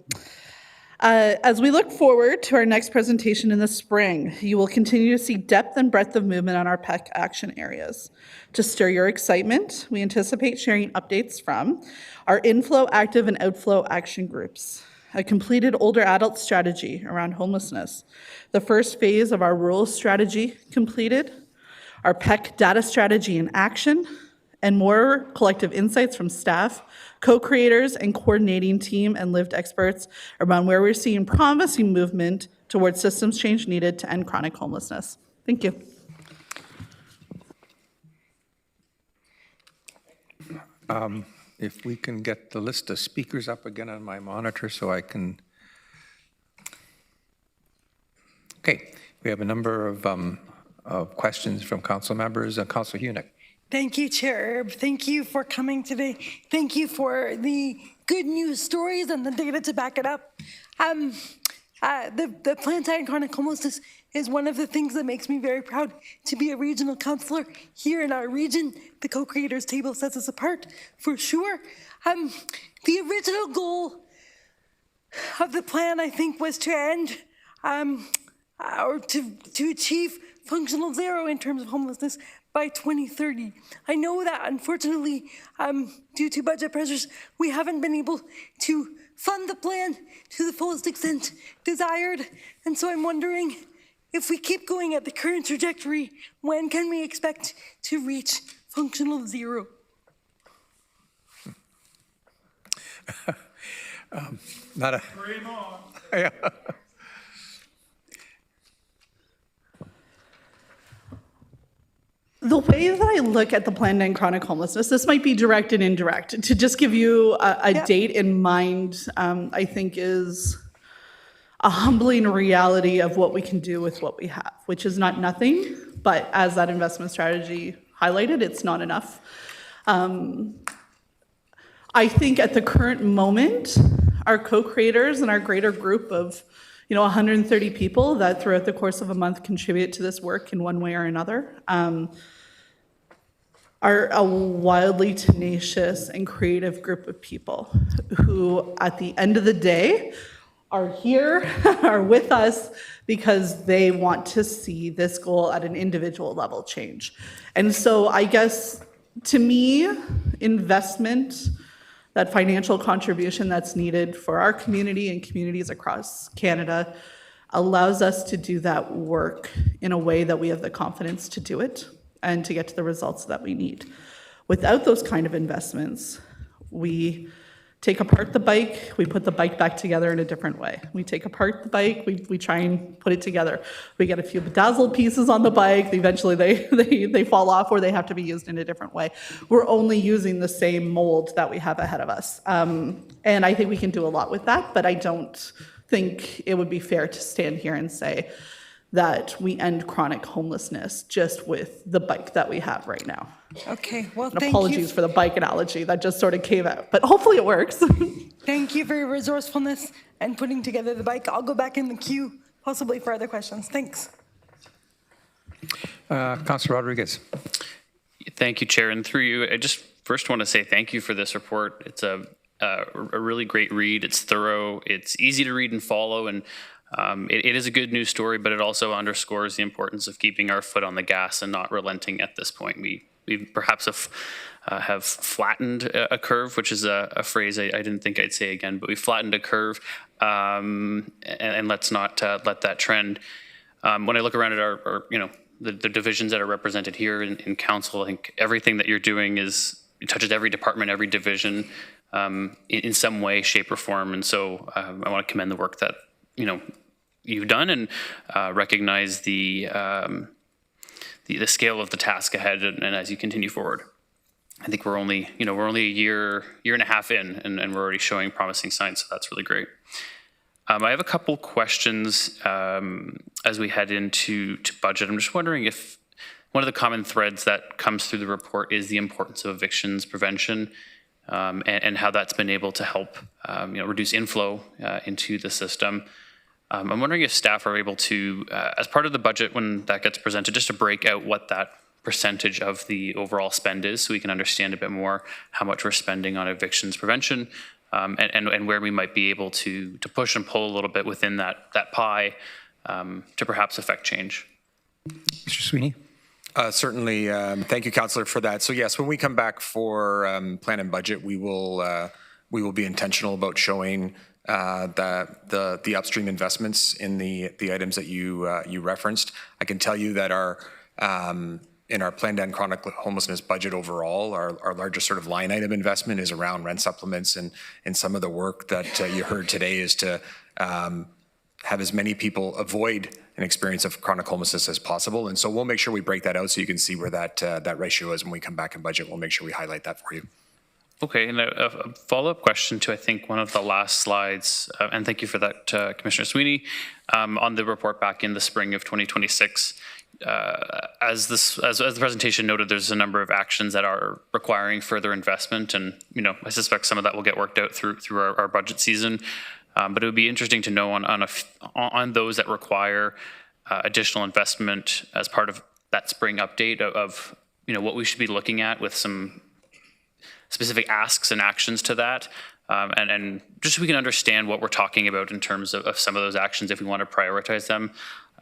As we look forward to our next presentation in the spring, you will continue to see depth and breadth of movement on our PEC action areas. To stir your excitement, we anticipate sharing updates from our inflow, active, and outflow action groups, a completed older adult strategy around homelessness, the first phase of our rural strategy completed, our PEC data strategy in action, and more collective insights from staff, co-creators, and coordinating team and lived experts around where we're seeing promising movement towards systems change needed to end chronic homelessness. Thank you. If we can get the list of speakers up again on my monitor so I can. Okay, we have a number of questions from council members. Councilor Hunick. Thank you, Chair Erb. Thank you for coming today. Thank you for the good news stories and the data to back it up. The plan to end chronic homelessness is one of the things that makes me very proud to be a regional councillor here in our region. The co-creators table sets us apart, for sure. The original goal of the plan, I think, was to end or to achieve functional zero in terms of homelessness by 2030. I know that unfortunately, due to budget pressures, we haven't been able to fund the plan to the fullest extent desired. And so I'm wondering, if we keep going at the current trajectory, when can we expect to reach functional zero? Not a. Dream on. Yeah. The way that I look at the plan to end chronic homelessness, this might be direct and indirect. To just give you a date in mind, I think is a humbling reality of what we can do with what we have, which is not nothing, but as that investment strategy highlighted, it's not enough. I think at the current moment, our co-creators and our greater group of 130 people that throughout the course of a month contribute to this work in one way or another, are a wildly tenacious and creative group of people who, at the end of the day, are here, are with us because they want to see this goal at an individual level change. And so I guess, to me, investment, that financial contribution that's needed for our community and communities across Canada allows us to do that work in a way that we have the confidence to do it and to get to the results that we need. Without those kind of investments, we take apart the bike, we put the bike back together in a different way. We take apart the bike, we try and put it together. We get a few bedazzled pieces on the bike, eventually they fall off or they have to be used in a different way. We're only using the same mold that we have ahead of us. And I think we can do a lot with that, but I don't think it would be fair to stand here and say, that we end chronic homelessness just with the bike that we have right now. Okay, well, And thank apologies you. for the bike analogy, that just sort of came out, but hopefully it works. Thank you for your resourcefulness and putting together the bike. I'll go back in the queue, possibly for other questions. Thanks. Councilor Rodriguez. Thank you, Chair. And through you, I just first want to say thank you for this report. It's a really great read. It's thorough. It's easy to read and follow. And it is a good news story, but it also underscores the importance of keeping our foot on the gas and not relenting at this point. We perhaps have flattened a curve, which is a phrase I didn't think I'd say again, but we flattened a curve, and let's not let that trend. When I look around at our the divisions that are represented here in council, I think everything that you're doing it touches every department, every division, in some way, shape, or form. And so I want to commend the work that you've done and recognize the scale of the task ahead, and as you continue forward. I think we're only a year and a half in, and we're already showing promising signs, so that's really great. I have a couple questions as we head into budget. I'm just wondering if one of the common threads that comes through the report is the importance of evictions prevention, and how that's been able to help reduce inflow into the system. I'm wondering if staff are able to, as part of the budget when that gets presented, just to break out what that percentage of the overall spend is, so we can understand a bit more how much we're spending on evictions prevention, and where we might be able to push and pull a little bit within that pie to perhaps affect change. Mr. Sweeney. Certainly. Thank you, Councillor, for that. So yes, when we come back for plan and budget, we will be intentional about showing the upstream investments in the items that you referenced. I can tell you that in our planned and chronic homelessness budget overall, our largest sort of line item investment is around rent supplements, and some of the work that you heard today is to have as many people avoid an experience of chronic homelessness as possible. And so we'll make sure we break that out so you can see where that ratio is when we come back in budget. We'll make sure we highlight that for you. Okay, and a follow-up question to, I think, one of the last slides, and thank you for that, Commissioner Sweeney, on the report back in the spring of 2026. As the presentation noted, there's a number of actions that are requiring further investment, and I suspect some of that will get worked out through our budget season. But it would be interesting to know on those that require additional investment as part of that spring update of what we should be looking at with some specific asks and actions to that, and just so we can understand what we're talking about in terms of some of those actions if we want to prioritize them.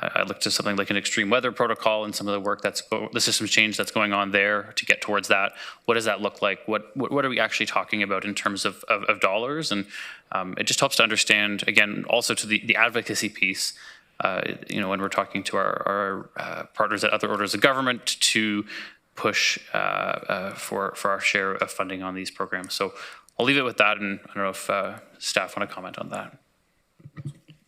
I look to something like an extreme weather protocol and some of the work the systems change that's going on there to get towards that. What does that look like? What are we actually talking about in terms of dollars? And it just helps to understand, again, also to the advocacy piece, when we're talking to our partners at other orders of government to push for our share of funding on these programs. So I'll leave it with that, and I don't know if staff want to comment on that.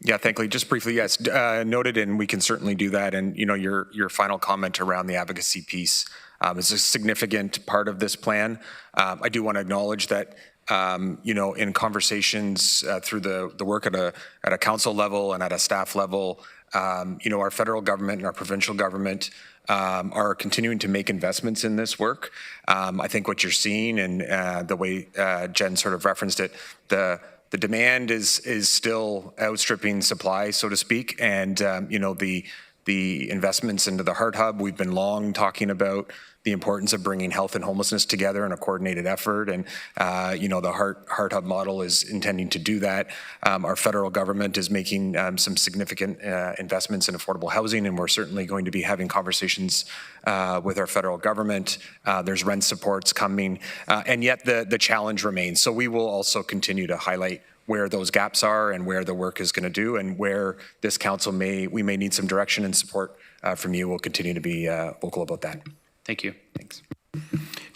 Yeah, thank you. Just briefly, yes, noted, and we can certainly do that. And your final comment around the advocacy piece is a significant part of this plan. I do want to acknowledge that in conversations through the work at a council level and at a staff level, our federal government and our provincial government are continuing to make investments in this work. I think what you're seeing, and the way Jen sort of referenced it, the demand is still outstripping supply, so to speak, and the investments into the Heart Hub. We've been long talking about the importance of bringing health and homelessness together in a coordinated effort, and the Heart Hub model is intending to do that. Our federal government is making some significant investments in affordable housing, and we're certainly going to be having conversations with our federal government. There's rent supports coming, and yet the challenge remains. So we will also continue to highlight where those gaps are and where the work is going to do, and where this council may need some direction and support from you. We'll continue to be vocal about that. Thank you. Thanks.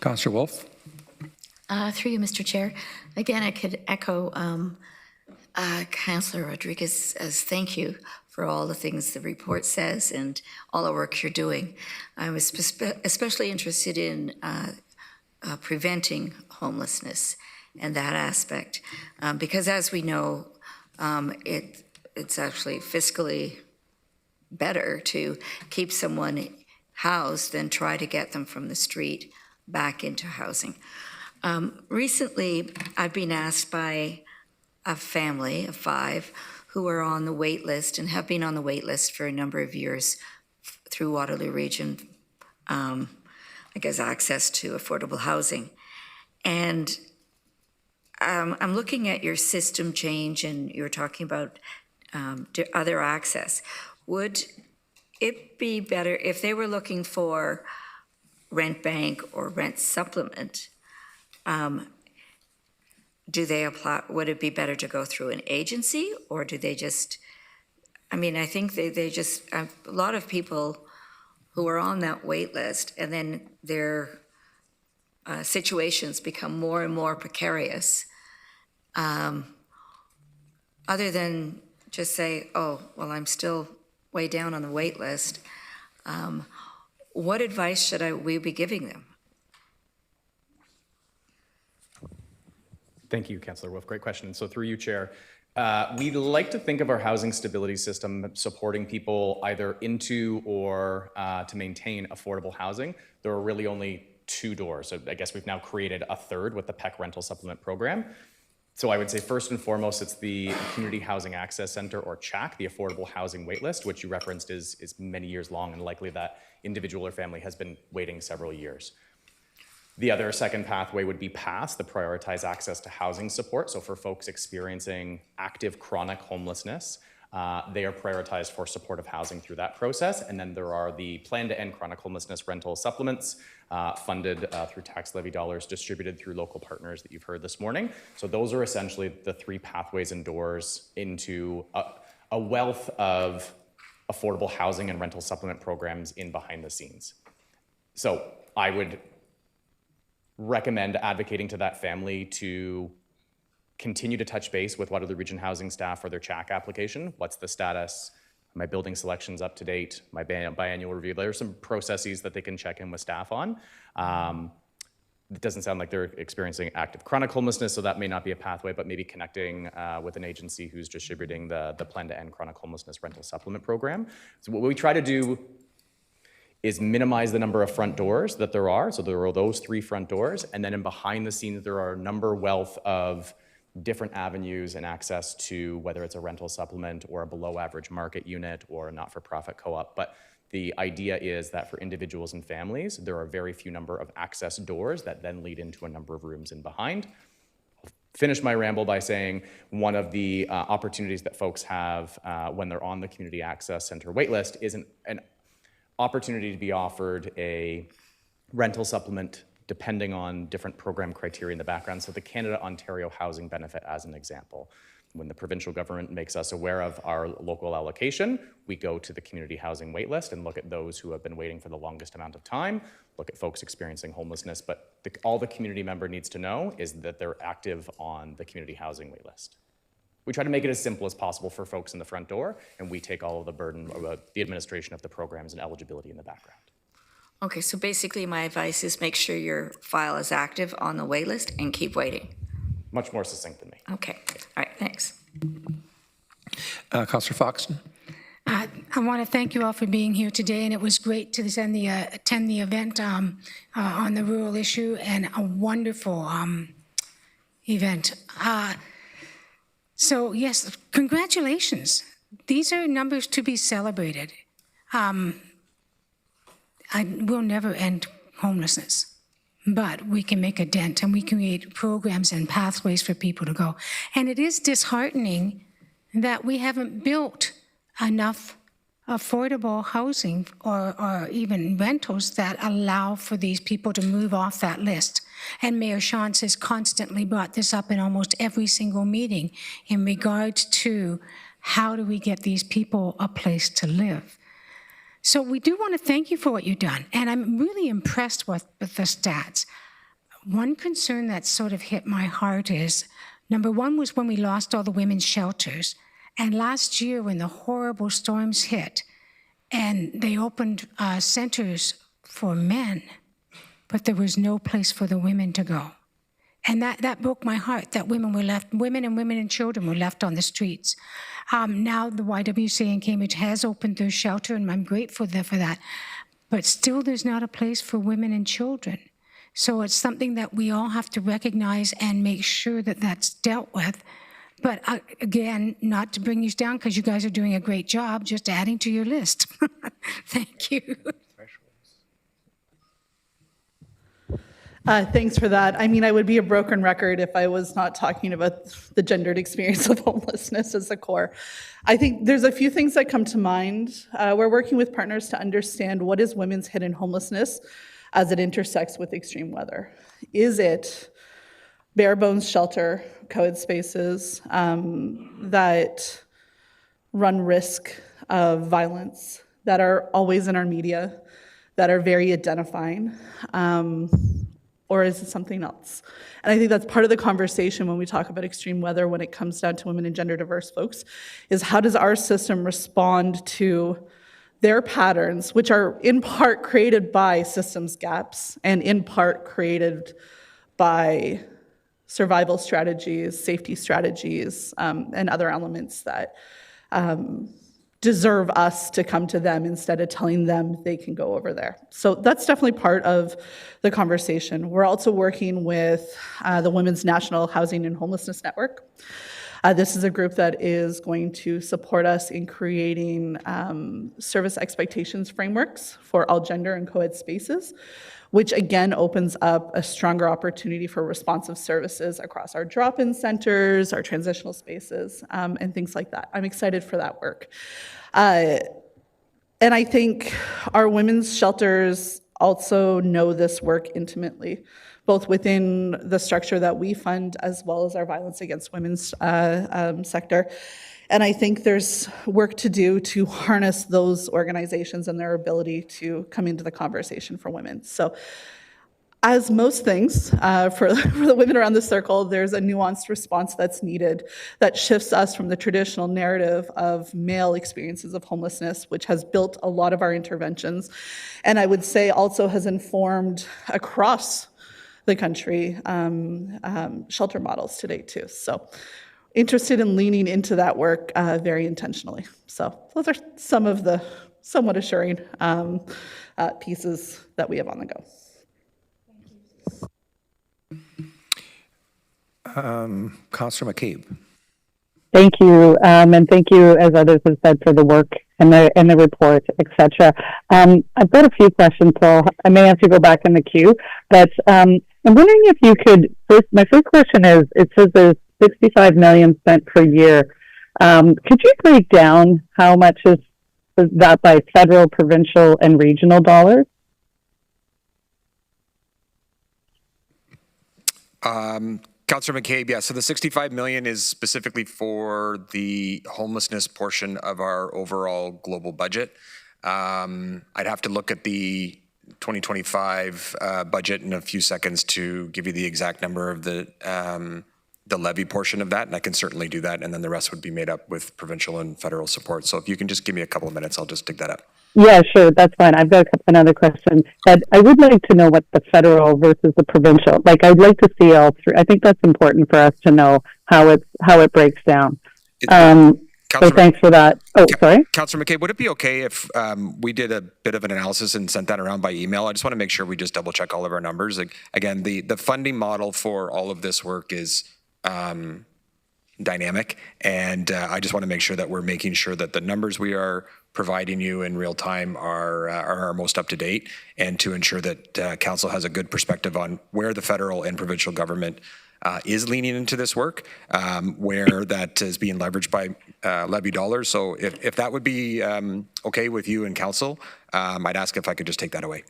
Councillor Wolf. Through you, Mr. Chair. Again, I could echo Councillor Rodriguez's thank you for all the things the report says and all the work you're doing. I was especially interested in preventing homelessness and that aspect, because as we know, it's actually fiscally better to keep someone housed than try to get them from the street back into housing. Recently, I've been asked by a family of 5 who are on the wait list and have been on the wait list for a number of years through Waterloo Region, I guess, access to affordable housing. And I'm looking at your system change, and you're talking about other access. Would it be better if they were looking for rent bank or rent supplement? Do they apply? Would it be better to go through an agency, or do they just? I mean, I think they just a lot of people who are on that wait list, and then their situations become more and more precarious. Other than just say, oh, well, I'm still way down on the wait list. What advice should we be giving them? Thank you, Councillor Wolf. Great question. So through you, Chair, we like to think of our housing stability system supporting people either into or to maintain affordable housing. There are really only 2 doors. So I guess we've now created a third with the PEC Rental Supplement Program. So I would say first and foremost, it's the Community Housing Access Center, or CHAC, the Affordable Housing Waitlist, which you referenced is many years long, and likely that individual or family has been waiting several years. The other second pathway would be PASS, the Prioritized Access to Housing Support. So for folks experiencing active chronic homelessness, they are prioritized for supportive housing through that process. And then there are the Plan to End Chronic Homelessness rental supplements funded through tax levy dollars distributed through local partners that you've heard this morning. So those are essentially the 3 pathways and doors into a wealth of affordable housing and rental supplement programs in behind the scenes. So I would recommend advocating to that family to continue to touch base with Waterloo Region Housing staff for their CHAC application. What's the status? My building selection's up to date, my biannual review. There are some processes that they can check in with staff on. It doesn't sound like they're experiencing active chronic homelessness, so that may not be a pathway, but maybe connecting with an agency who's distributing the Plan to End Chronic Homelessness Rental Supplement Program. So what we try to do is minimize the number of front doors that there are. So there are those 3 front doors, and then in behind the scenes, there are a wealth of different avenues and access to whether it's a rental supplement or a below average market unit or a not-for-profit co-op. But the idea is that for individuals and families, there are very few number of access doors that then lead into a number of rooms in behind. I'll finish my ramble by saying one of the opportunities that folks have when they're on the Community Access Center waitlist is an opportunity to be offered a rental supplement depending on different program criteria in the background. So the Canada-Ontario Housing Benefit as an example. When the provincial government makes us aware of our local allocation, we go to the community housing waitlist and look at those who have been waiting for the longest amount of time, look at folks experiencing homelessness, but all the community member needs to know is that they're active on the community housing waitlist. We try to make it as simple as possible for folks in the front door, and we take all of the burden of the administration of the programs and eligibility in the background. Okay, so basically my advice is make sure your file is active on the wait list and keep waiting. Much more succinct than me. Okay, all right, thanks. Councillor Foxton. I want to thank you all for being here today, and it was great to attend the event on the rural issue, and a wonderful event. So yes, congratulations. These are numbers to be celebrated. We'll never end homelessness, but we can make a dent and we can create programs and pathways for people to go. And it is disheartening that we haven't built enough affordable housing or even rentals that allow for these people to move off that list. And Mayor Shantz has constantly brought this up in almost every single meeting in regards to how do we get these people a place to live. So we do want to thank you for what you've done, and I'm really impressed with the stats. One concern that sort of hit my heart is, number one was when we lost all the women's shelters, and last year when the horrible storms hit, and they opened centers for men, but there was no place for the women to go. And that broke my heart that women and children were left on the streets. Now the YWCA in Cambridge has opened their shelter, and I'm grateful for that. But still, there's not a place for women and children. So it's something that we all have to recognize and make sure that that's dealt with. But again, not to bring you down, because you guys are doing a great job, just adding to your list. Thank you. Thanks for that. I mean, I would be a broken record if I was not talking about the gendered experience of homelessness as the core. I think there's a few things that come to mind. We're working with partners to understand what is women's hidden homelessness as it intersects with extreme weather. Is it bare bones shelter, co-ed spaces that run risk of violence, that are always in our media, that are very identifying? Or is it something else? And I think that's part of the conversation when we talk about extreme weather, when it comes down to women and gender diverse folks, is how does our system respond to their patterns, which are in part created by systems gaps and in part created by survival strategies, safety strategies, and other elements that deserve us to come to them instead of telling them they can go over there. So that's definitely part of the conversation. We're also working with the Women's National Housing and Homelessness Network. This is a group that is going to support us in creating service expectations frameworks for all gender and co-ed spaces, which again opens up a stronger opportunity for responsive services across our drop-in centers, our transitional spaces, and things like that. I'm excited for that work. And I think our women's shelters also know this work intimately, both within the structure that we fund as well as our violence against women's sector. And I think there's work to do to harness those organizations and their ability to come into the conversation for women. So as most things for the women around the circle, there's a nuanced response that's needed that shifts us from the traditional narrative of male experiences of homelessness, which has built a lot of our interventions, and I would say also has informed across the country shelter models today too. So interested in leaning into that work very intentionally. So those are some of the somewhat assuring pieces that we have on the go. Councillor McCabe. Thank you, and thank you, as others have said, for the work and the report, etc. I've got a few questions, so I may have to go back in the queue. But I'm wondering if you could. My first question is: it says there's 65 million spent per year. Could you break down how much is that by federal, provincial, and regional dollars? Councillor McCabe, yeah, so the 65 million is specifically for the homelessness portion of our overall global budget. I'd have to look at the 2025 budget in a few seconds to give you the exact number of the levy portion of that, and I can certainly do that, and then the rest would be made up with provincial and federal support. So if you can just give me a couple of minutes, I'll just dig that up. Yeah, sure, that's fine. I've got another question, but I would like to know what the federal versus the provincial. Like, I'd like to see all three. I think that's important for us to know how it breaks down. So thanks for that. Oh, sorry. Councillor McCabe, would it be okay if we did a bit of an analysis and sent that around by email? I just want to make sure we just double check all of our numbers. Like, again, the funding model for all of this work is dynamic, and I just want to make sure that we're making sure that the numbers we are providing you in real time are our most up to date, and to ensure that council has a good perspective on where the federal and provincial government is leaning into this work, where that is being leveraged by levy dollars. So if that would be okay with you and council, I'd ask if I could just take that away.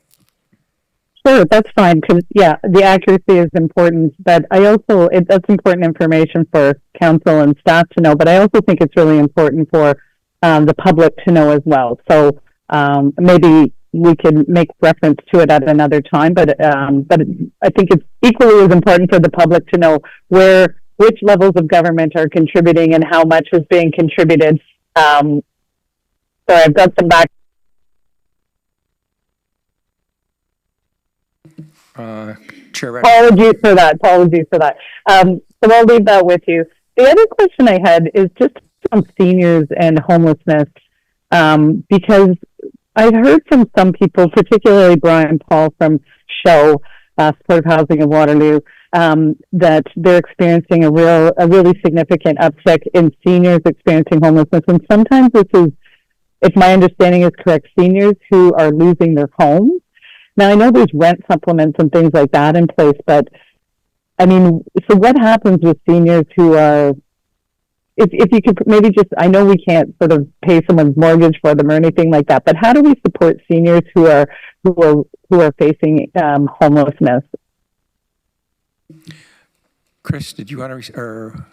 Sure, that's fine, because, yeah, the accuracy is important, but I also, that's important information for council and staff to know, but I also think it's really important for the public to know as well. So maybe we could make reference to it at another time, but I think it's equally as important for the public to know which levels of government are contributing and how much is being contributed. So I've got some back. Chair Redmond. Apologies for that. So I'll leave that with you. The other question I had is just on seniors and homelessness, because I've heard from some people, particularly Brian Paul from SHOW, Supportive Housing of Waterloo, that they're experiencing a really significant uptick in seniors experiencing homelessness. And sometimes this is, if my understanding is correct, seniors who are losing their homes. Now, I know there's rent supplements and things like that in place, but I mean, so what happens with seniors who are, if you could maybe just, I know we can't sort of pay someone's mortgage for them or anything like that, but how do we support seniors who are facing homelessness? Chris, did you want to,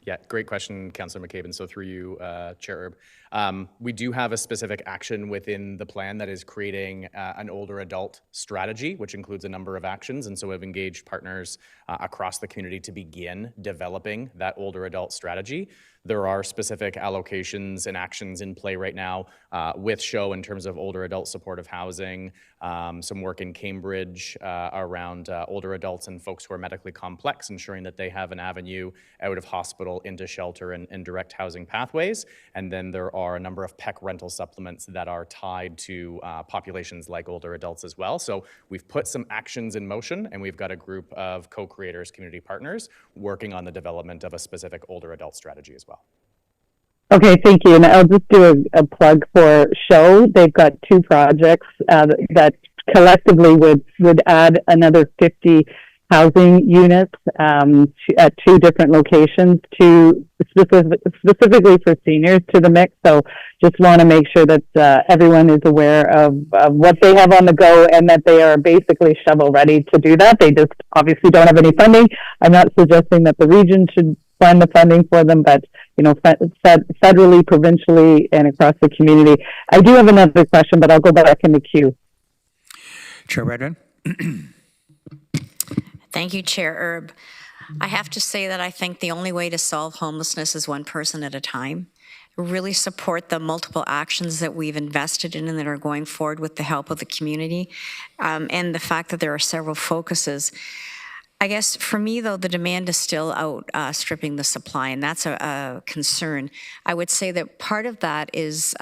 Yeah, great question, Councillor McCabe. So through you, Chair Erb. We do have a specific action within the plan that is creating an older adult strategy, which includes a number of actions. And so we've engaged partners across the community to begin developing that older adult strategy. There are specific allocations and actions in play right now with SHOW in terms of older adult supportive housing, some work in Cambridge around older adults and folks who are medically complex, ensuring that they have an avenue out of hospital into shelter and direct housing pathways. And then there are a number of PEC rental supplements that are tied to populations like older adults as well. So we've put some actions in motion, and we've got a group of co-creators, community partners, working on the development of a specific older adult strategy as well. Okay, thank you. And I'll just do a plug for SHOW. They've got 2 projects that collectively would add another 50 housing units at 2 different locations to specifically for seniors to the mix. So just want to make sure that everyone is aware of what they have on the go and that they are basically shovel ready to do that. They just obviously don't have any funding. I'm not suggesting that the region should find the funding for them, but you know, federally, provincially, and across the community. I do have another question, but I'll go back in the queue. Chair Redmond. Thank you, Chair Erb. I have to say that I think the only way to solve homelessness is one person at a time. Really support the multiple actions that we've invested in and that are going forward with the help of the community, and the fact that there are several focuses. I guess for me, though, the demand is still outstripping the supply, and that's a concern. I would say that part of that is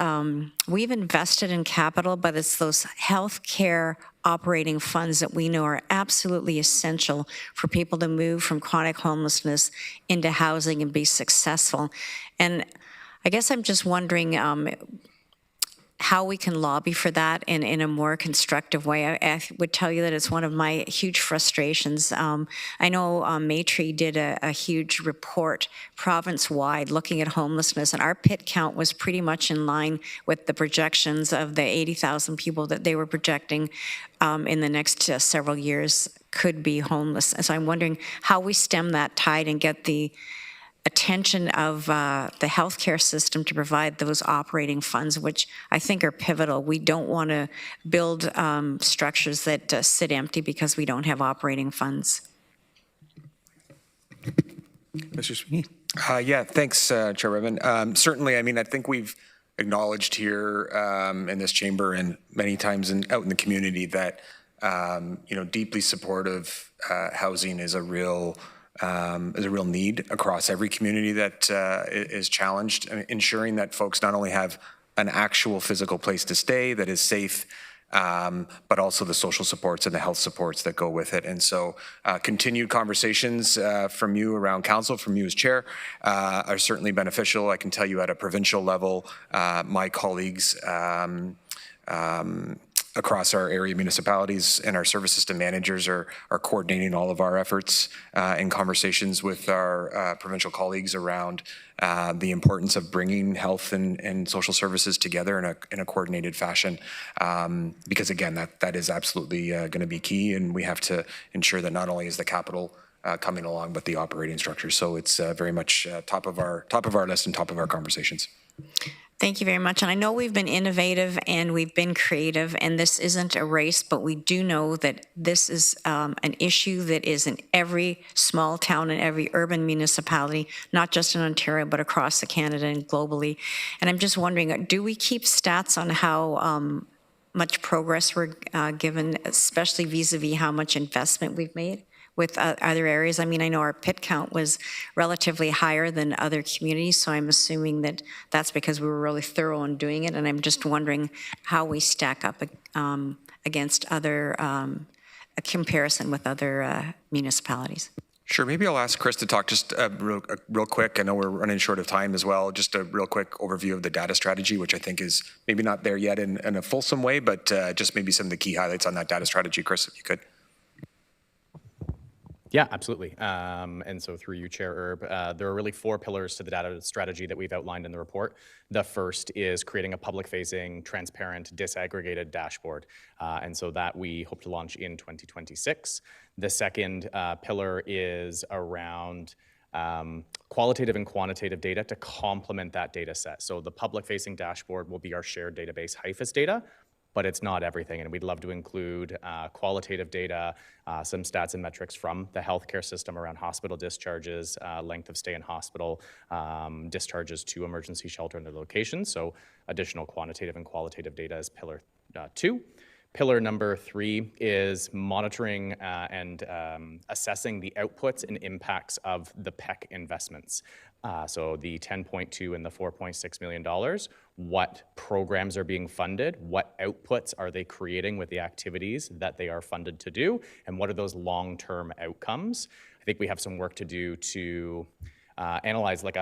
we've invested in capital, but it's those healthcare operating funds that we know are absolutely essential for people to move from chronic homelessness into housing and be successful. And I guess I'm just wondering how we can lobby for that in a more constructive way. I would tell you that it's one of my huge frustrations. I know Maytree did a huge report province-wide looking at homelessness, and our PIT count was pretty much in line with the projections of the 80,000 people that they were projecting in the next several years could be homeless. And so I'm wondering how we stem that tide and get the attention of the healthcare system to provide those operating funds, which I think are pivotal. We don't want to build structures that sit empty because we don't have operating funds. Mr. Sweeney. Yeah, thanks, Chair Redmond. Certainly, I mean, I think we've acknowledged here in this chamber and many times out in the community that deeply supportive housing is a real need across every community that is challenged, ensuring that folks not only have an actual physical place to stay that is safe, but also the social supports and the health supports that go with it. And so continued conversations from you around council, from you as chair, are certainly beneficial. I can tell you at a provincial level, my colleagues across our area municipalities and our service system managers are coordinating all of our efforts in conversations with our provincial colleagues around the importance of bringing health and social services together in a coordinated fashion. Because again, that is absolutely going to be key, and we have to ensure that not only is the capital coming along, but the operating structure. So it's very much top of our list and top of our conversations. Thank you very much. And I know we've been innovative and we've been creative, and this isn't a race, but we do know that this is an issue that is in every small town and every urban municipality, not just in Ontario, but across Canada and globally. And I'm just wondering, do we keep stats on how much progress we're given, especially vis-a-vis how much investment we've made with other areas? I mean, I know our pit count was relatively higher than other communities, so I'm assuming that that's because we were really thorough in doing it, and I'm just wondering how we stack up against other, a comparison with other municipalities. Sure, maybe I'll ask Chris to talk just real quick. I know we're running short of time as well. Just a real quick overview of the data strategy, which I think is maybe not there yet in a fulsome way, but just maybe some of the key highlights on that data strategy, Chris, if you could. Yeah, absolutely. And so through you, Chair Erb, there are really 4 pillars to the data strategy that we've outlined in the report. The first is creating a public-facing, transparent, disaggregated dashboard. And so that we hope to launch in 2026. The second pillar is around qualitative and quantitative data to complement that data set. So the public-facing dashboard will be our shared database HIFIS data, but it's not everything. And we'd love to include qualitative data, some stats and metrics from the healthcare system around hospital discharges, length of stay in hospital, discharges to emergency shelter in their locations. So additional quantitative and qualitative data is pillar 2. Pillar number 3 is monitoring and assessing the outputs and impacts of the PEC investments. So the $10.2 and the $4.6 million, what programs are being funded, what outputs are they creating with the activities that they are funded to do, and what are those long-term outcomes? I think we have some work to do to analyze, like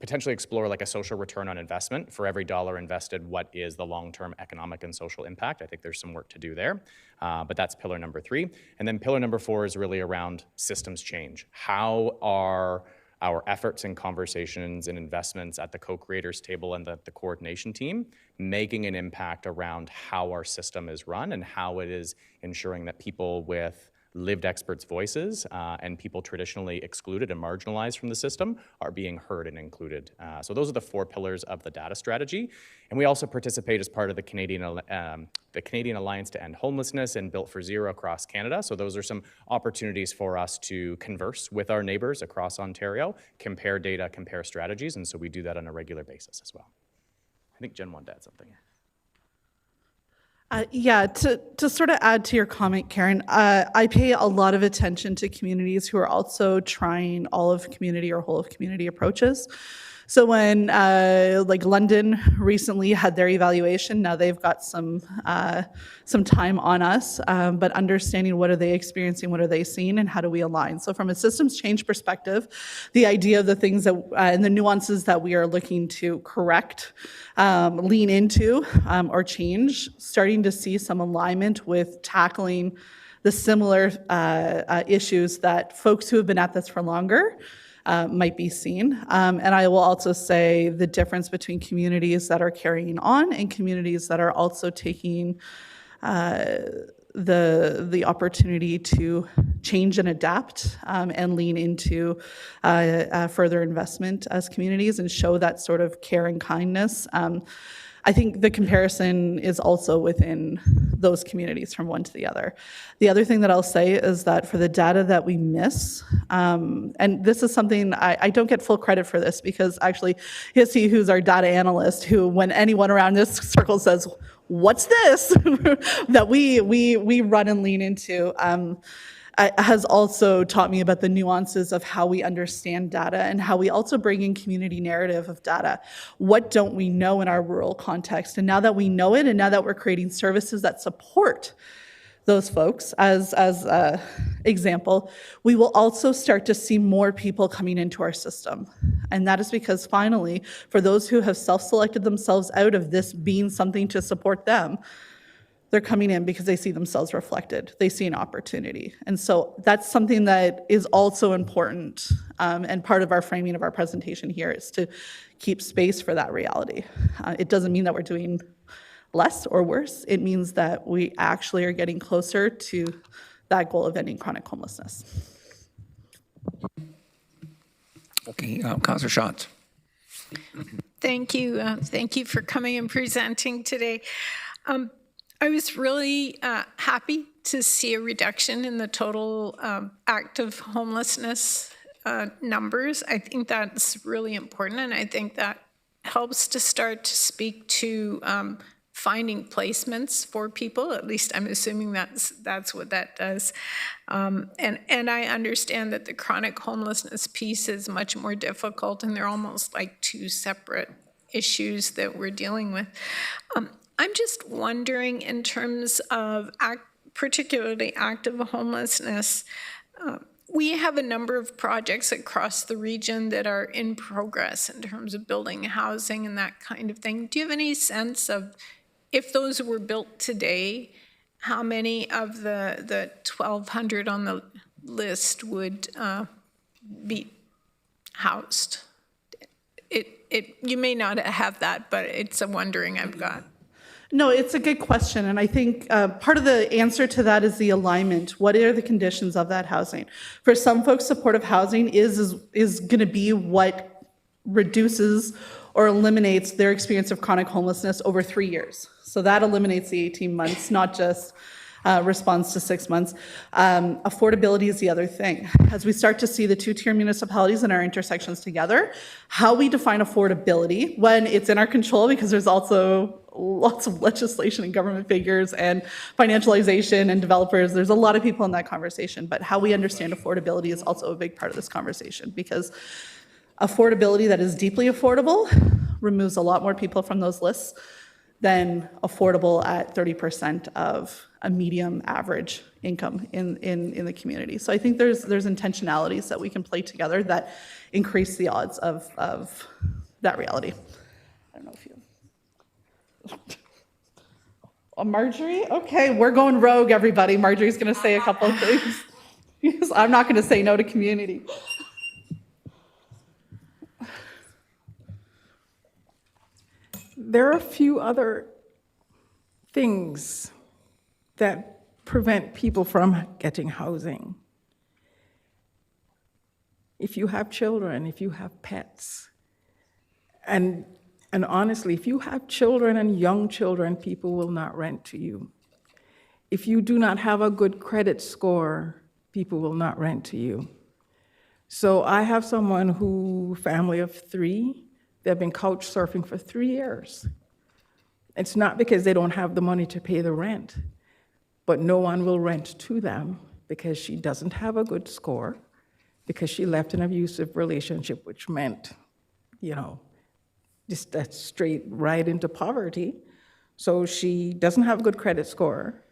potentially explore like a social return on investment. For every dollar invested, what is the long-term economic and social impact? I think there's some work to do there, but that's pillar number 3. And then pillar number 4 is really around systems change. How are our efforts and conversations and investments at the co-creators table and the coordination team making an impact around how our system is run and how it is ensuring that people with lived experts' voices and people traditionally excluded and marginalized from the system are being heard and included. So those are the 4 pillars of the data strategy. And we also participate as part of the Canadian Alliance to End Homelessness and Built for Zero across Canada. So those are some opportunities for us to converse with our neighbors across Ontario, compare data, compare strategies. And so we do that on a regular basis as well. I think Jen wanted to add something. Yeah, to sort of add to your comment, Karen, I pay a lot of attention to communities who are also trying all of community or whole of community approaches. So when like London recently had their evaluation, now they've got some time on us, but understanding what are they experiencing, what are they seeing, and how do we align. So from a systems change perspective, the idea of the things that and the nuances that we are looking to correct, lean into, or change, starting to see some alignment with tackling the similar issues that folks who have been at this for longer might be seen. And I will also say the difference between communities that are carrying on and communities that are also taking the opportunity to change and adapt and lean into further investment as communities and show that sort of care and kindness. I think the comparison is also within those communities from one to the other. The other thing that I'll say is that for the data that we miss, and this is something I don't get full credit for this because actually Hissy, who's our data analyst, who when anyone around this circle says, what's this, that we run and lean into, has also taught me about the nuances of how we understand data and how we also bring in community narrative of data. What don't we know in our rural context? And now that we know it, and now that we're creating services that support those folks, as example, we will also start to see more people coming into our system. And that is because finally, for those who have self-selected themselves out of this being something to support them, they're coming in because they see themselves reflected. They see an opportunity. And so that's something that is also important. And part of our framing of our presentation here is to keep space for that reality. It doesn't mean that we're doing less or worse. It means that we actually are getting closer to that goal of ending chronic homelessness. Okay, Councillor Schatz. Thank you. Thank you for coming and presenting today. I was really happy to see a reduction in the total active homelessness numbers. I think that's really important, and I think that helps to start to speak to finding placements for people. At least I'm assuming that's what that does. And I understand that the chronic homelessness piece is much more difficult, and they're almost like two separate issues that we're dealing with. I'm just wondering, in terms of particularly active homelessness, we have a number of projects across the region that are in progress in terms of building housing and that kind of thing. Do you have any sense of, if those were built today, how many of the 1,200 on the list would be housed? You may not have that, but it's a wondering I've got. No, it's a good question. And I think part of the answer to that is the alignment. What are the conditions of that housing? For some folks, supportive housing is going to be what reduces or eliminates their experience of chronic homelessness over 3 years. So that eliminates the 18 months, not just responds to 6 months. Affordability is the other thing. As we start to see the two-tier municipalities and our intersections together, how we define affordability when it's in our control, because there's also lots of legislation and government figures and financialization and developers. There's a lot of people in that conversation, but how we understand affordability is also a big part of this conversation, because affordability that is deeply affordable removes a lot more people from those lists than affordable at 30% of a medium average income in the community. So I think there's intentionalities that we can play together that increase the odds of that reality. I don't know if you... Marjorie? Okay, we're going rogue, everybody. Marjorie's going to say a couple of things. I'm not going to say no to community. There are a few other things that prevent people from getting housing. If you have children, if you have pets, and honestly, if you have children and young children, people will not rent to you. If you do not have a good credit score, people will not rent to you. So I have family of 3, they've been couch surfing for 3 years. It's not because they don't have the money to pay the rent, but no one will rent to them because she doesn't have a good score, because she left an abusive relationship, which meant, just that straight right into poverty. So she doesn't have a good credit score.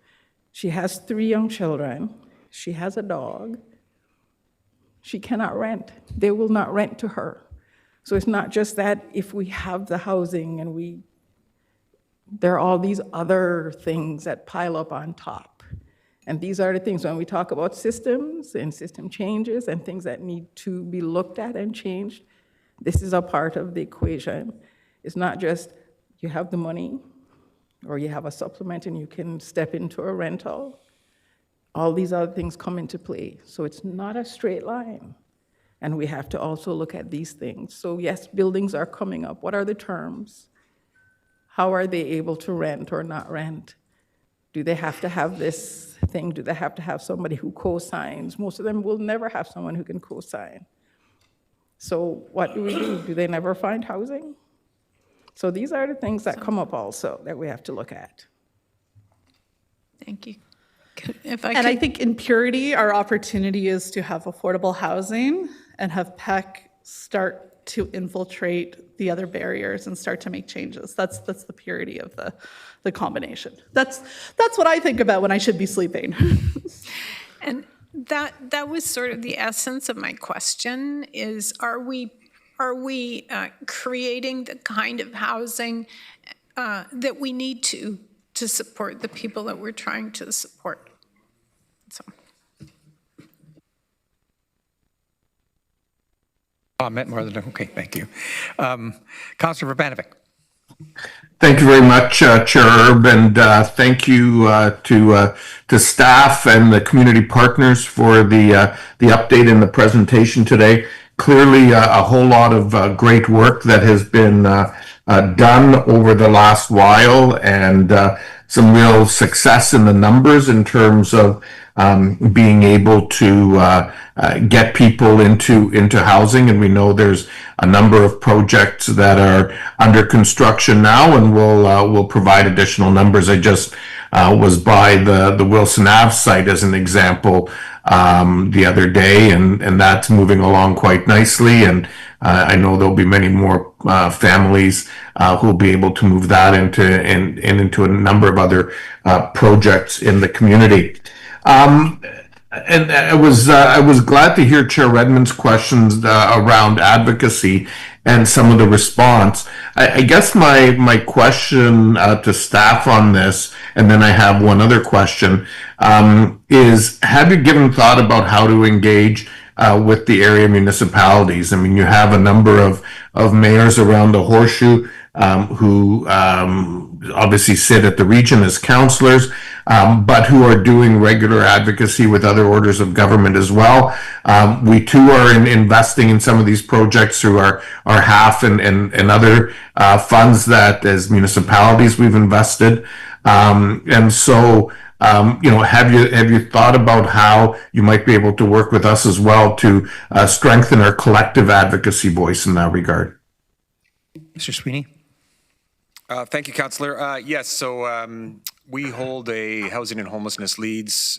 She has 3 young children. She has a dog. She cannot rent. They will not rent to her. So it's not just that if we have the housing and there are all these other things that pile up on top. And these are the things when we talk about systems and system changes and things that need to be looked at and changed, this is a part of the equation. It's not just you have the money or you have a supplement and you can step into a rental. All these other things come into play. So it's not a straight line. And we have to also look at these things. So yes, buildings are coming up. What are the terms? How are they able to rent or not rent? Do they have to have this thing? Do they have to have somebody who co-signs? Most of them will never have someone who can co-sign. So what do we do? Do they never find housing? So these are the things that come up also that we have to look at. Thank you. I think in purity, our opportunity is to have affordable housing and have PEC start to infiltrate the other barriers and start to make changes. That's the purity of the combination. That's what I think about when I should be sleeping. And that was sort of the essence of my question: is are we creating the kind of housing that we need to support the people that we're trying to support? So. Comment more than, okay, thank you. Councilor Urbanovic. Thank you very much, Chair Erb, and thank you to staff and the community partners for the update and the presentation today. Clearly, a whole lot of great work that has been done over the last while, and some real success in the numbers in terms of being able to get people into housing. And we know there's a number of projects that are under construction now, and we'll provide additional numbers. I just was by the Wilson Ave site as an example the other day, and that's moving along quite nicely. And I know there'll be many more families who will be able to move that into a number of other projects in the community. And I was glad to hear Chair Redmond's questions around advocacy and some of the response. I guess my question to staff on this, and then I have one other question, is have you given thought about how to engage with the area municipalities? I mean, you have a number of mayors around the horseshoe who obviously sit at the region as councillors, but who are doing regular advocacy with other orders of government as well. We too are investing in some of these projects through our HAF and other funds that as municipalities we've invested. And so, have you thought about how you might be able to work with us as well to strengthen our collective advocacy voice in that regard? Mr. Sweeney? Thank you, Councillor. Yes, so we hold a housing and homelessness leads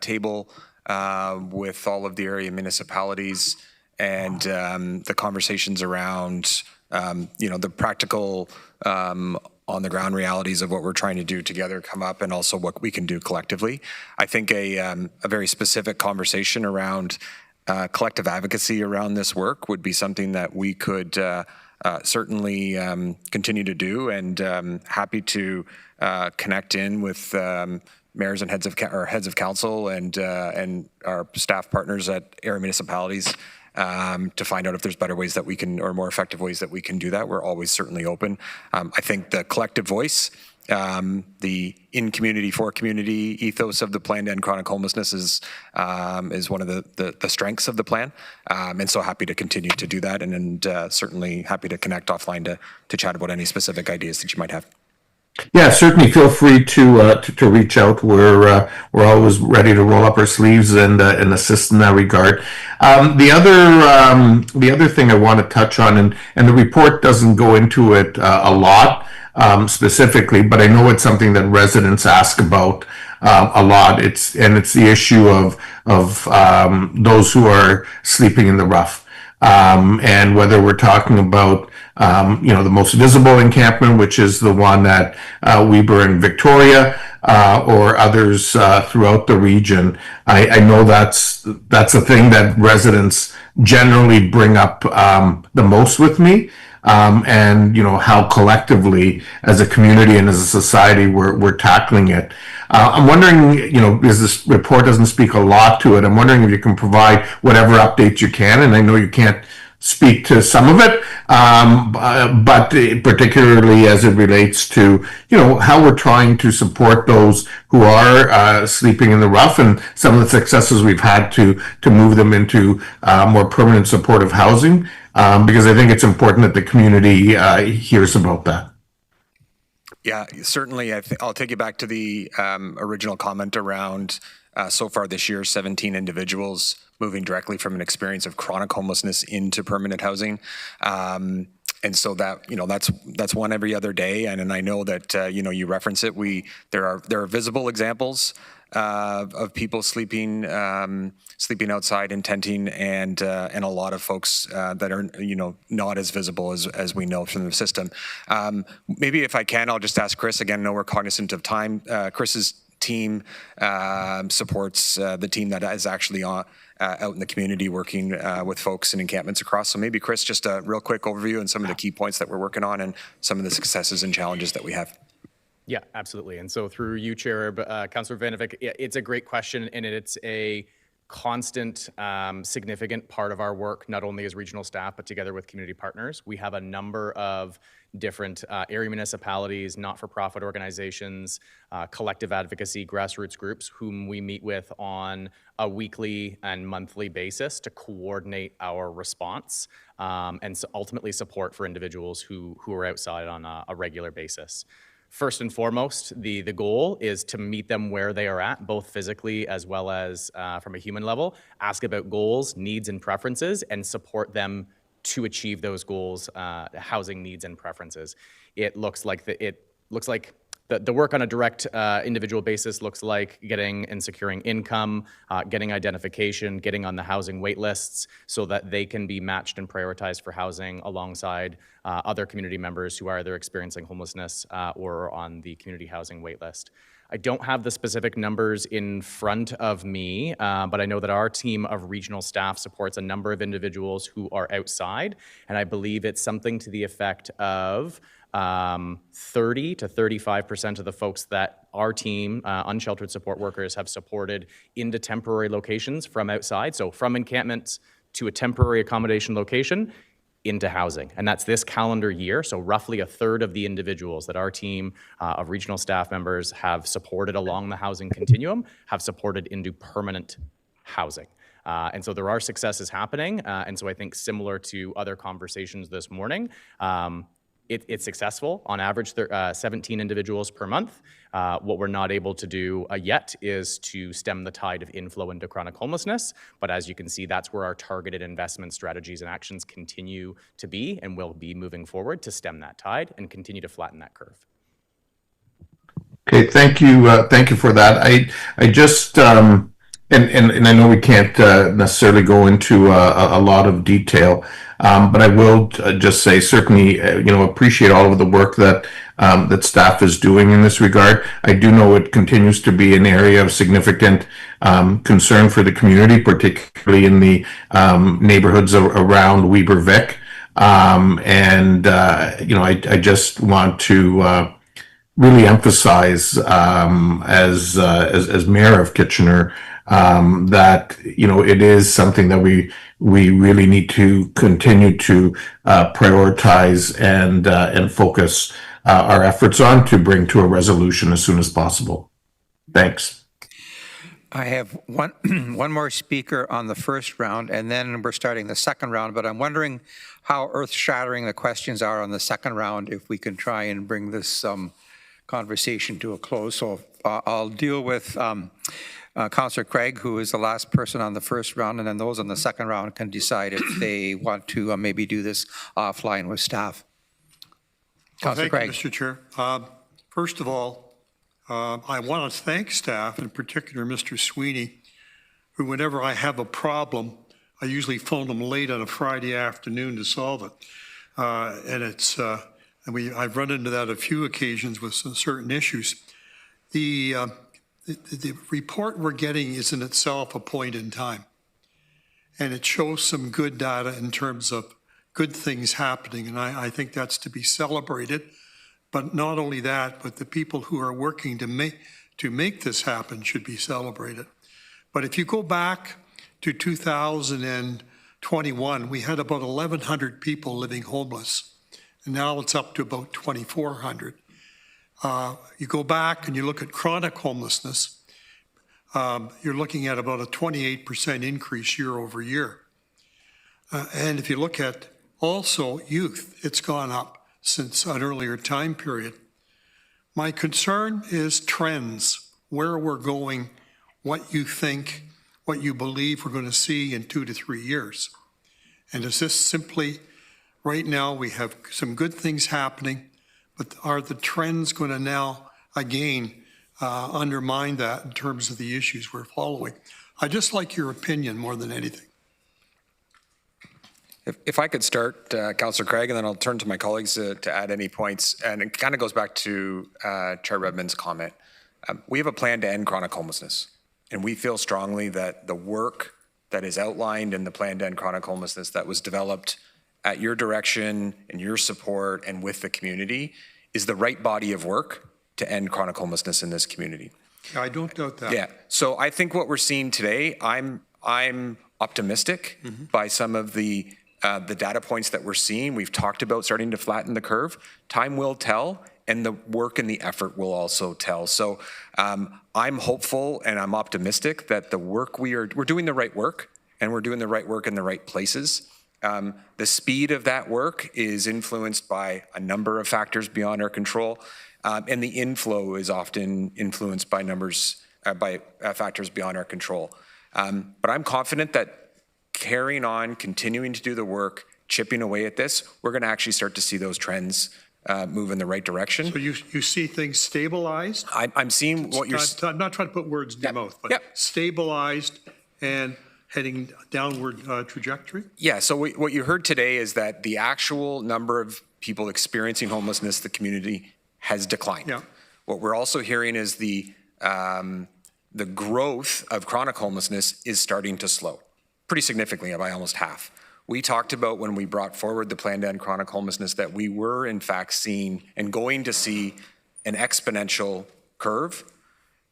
table with all of the area municipalities, and the conversations around, the practical on the ground realities of what we're trying to do together come up, and also what we can do collectively. I think a very specific conversation around collective advocacy around this work would be something that we could certainly continue to do, and happy to connect in with mayors and heads of council and our staff partners at area municipalities to find out if there's better ways that we can, or more effective ways that we can do that. We're always certainly open. I think the collective voice, the in community for community ethos of the plan to end chronic homelessness is one of the strengths of the plan, and so happy to continue to do that, and certainly happy to connect offline to chat about any specific ideas that you might have. Yeah, certainly feel free to reach out. We're always ready to roll up our sleeves and assist in that regard. The other thing I want to touch on, and the report doesn't go into it a lot specifically, but I know it's something that residents ask about a lot. It's the issue of those who are sleeping in the rough, and whether we're talking about the most visible encampment, which is the one at Weber and Victoria, or others throughout the region. I know that's a thing that residents generally bring up the most with me, and how collectively as a community and as a society we're tackling it. I'm wondering, because this report doesn't speak a lot to it, I'm wondering if you can provide whatever updates you can, and I know you can't speak to some of it, but particularly as it relates to, how we're trying to support those who are sleeping in the rough, and some of the successes we've had to move them into more permanent supportive housing, because I think it's important that the community hears about that. Yeah, certainly. I'll take you back to the original comment around so far this year, 17 individuals moving directly from an experience of chronic homelessness into permanent housing. And so that, that's one every other day. And I know that, you reference it. There are visible examples of people sleeping outside in tenting, and a lot of folks that are not as visible as we know from the system. Maybe if I can, I'll just ask Chris again. I know we're cognizant of time. Chris's team supports the team that is actually out in the community working with folks in encampments across. So maybe Chris, just a real quick overview and some of the key points that we're working on and some of the successes and challenges that we have. Yeah, absolutely. And so through you, Chair, Councillor Vanovic, it's a great question, and it's a constant, significant part of our work, not only as regional staff, but together with community partners. We have a number of different area municipalities, not-for-profit organizations, collective advocacy, grassroots groups, whom we meet with on a weekly and monthly basis to coordinate our response, and so ultimately support for individuals who are outside on a regular basis. First and foremost, the goal is to meet them where they are at, both physically as well as from a human level, ask about goals, needs, and preferences, and support them to achieve those goals, housing needs and preferences. It looks like the work on a direct individual basis looks like getting and securing income, getting identification, getting on the housing wait lists so that they can be matched and prioritized for housing alongside other community members who are either experiencing homelessness or on the community housing wait list. I don't have the specific numbers in front of me, but I know that our team of regional staff supports a number of individuals who are outside, and I believe it's something to the effect of 30 to 35% of the folks that our team, unsheltered support workers, have supported into temporary locations from outside. So from encampments to a temporary accommodation location into housing. And that's this calendar year. So roughly a third of the individuals that our team of regional staff members have supported along the housing continuum have supported into permanent housing. And so there are successes happening. And so I think similar to other conversations this morning, it's successful. On average, 17 individuals per month. What we're not able to do yet is to stem the tide of inflow into chronic homelessness. But as you can see, that's where our targeted investment strategies and actions continue to be and will be moving forward to stem that tide and continue to flatten that curve. Okay, thank you for that. I just and I know we can't necessarily go into a lot of detail, but I will just say certainly appreciate all of the work that that staff is doing in this regard. I do know it continues to be an area of significant concern for the community, particularly in the neighborhoods around Weber Vic, and I just want to really emphasize as mayor of Kitchener that it is something that we really need to continue to prioritize and focus our efforts on to bring to a resolution as soon as possible. Thanks. I have one more speaker on the first round, and then we're starting the second round, but I'm wondering how earth-shattering the questions are on the second round, if we can try and bring this conversation to a close. So I'll deal with Councillor Craig, who is the last person on the first round, and then those on the second round can decide if they want to maybe do this offline with staff. Councillor Craig. Thank you, Mr. Chair. First of all, I want to thank staff, in particular Mr. Sweeney, who whenever I have a problem, I usually phone him late on a Friday afternoon to solve it. I've run into that a few occasions with some certain issues. The report we're getting is in itself a point in time, and it shows some good data in terms of good things happening, and I think that's to be celebrated. But not only that, but the people who are working to make this happen should be celebrated. But if you go back to 2021, we had about 1,100 people living homeless. And now it's up to about 2,400. You go back and you look at chronic homelessness, you're looking at about a 28% increase year over year. And if you look at also youth, it's gone up since an earlier time period. My concern is trends, where we're going, what you think, what you believe we're going to see in 2 to 3 years. And is this simply, right now we have some good things happening, but are the trends going to now again undermine that in terms of the issues we're following? I just like your opinion more than anything. If I could start, Councillor Craig, and then I'll turn to my colleagues to add any points. And it kind of goes back to Chair Redmond's comment. We have a plan to end chronic homelessness. And we feel strongly that the work that is outlined in the plan to end chronic homelessness that was developed at your direction and your support and with the community is the right body of work to end chronic homelessness in this community. I don't doubt that. Yeah. So I think what we're seeing today, I'm optimistic by some of the data points that we're seeing. We've talked about starting to flatten the curve. Time will tell, and the work and the effort will also tell. So I'm hopeful and I'm optimistic that the work we're doing the right work, and we're doing the right work in the right places. The speed of that work is influenced by a number of factors beyond our control. and the inflow is often influenced by factors beyond our control. But I'm confident that carrying on, continuing to do the work, chipping away at this, we're going to actually start to see those trends move in the right direction. So you see things stabilized? I'm seeing what you're... I'm not trying to put words in your mouth, but stabilized and heading downward trajectory? Yeah, so what you heard today is that the actual number of people experiencing homelessness in the community has declined. Yeah. What we're also hearing is the growth of chronic homelessness is starting to slow, pretty significantly, by almost half. We talked about when we brought forward the plan to end chronic homelessness that we were in fact seeing and going to see an exponential curve.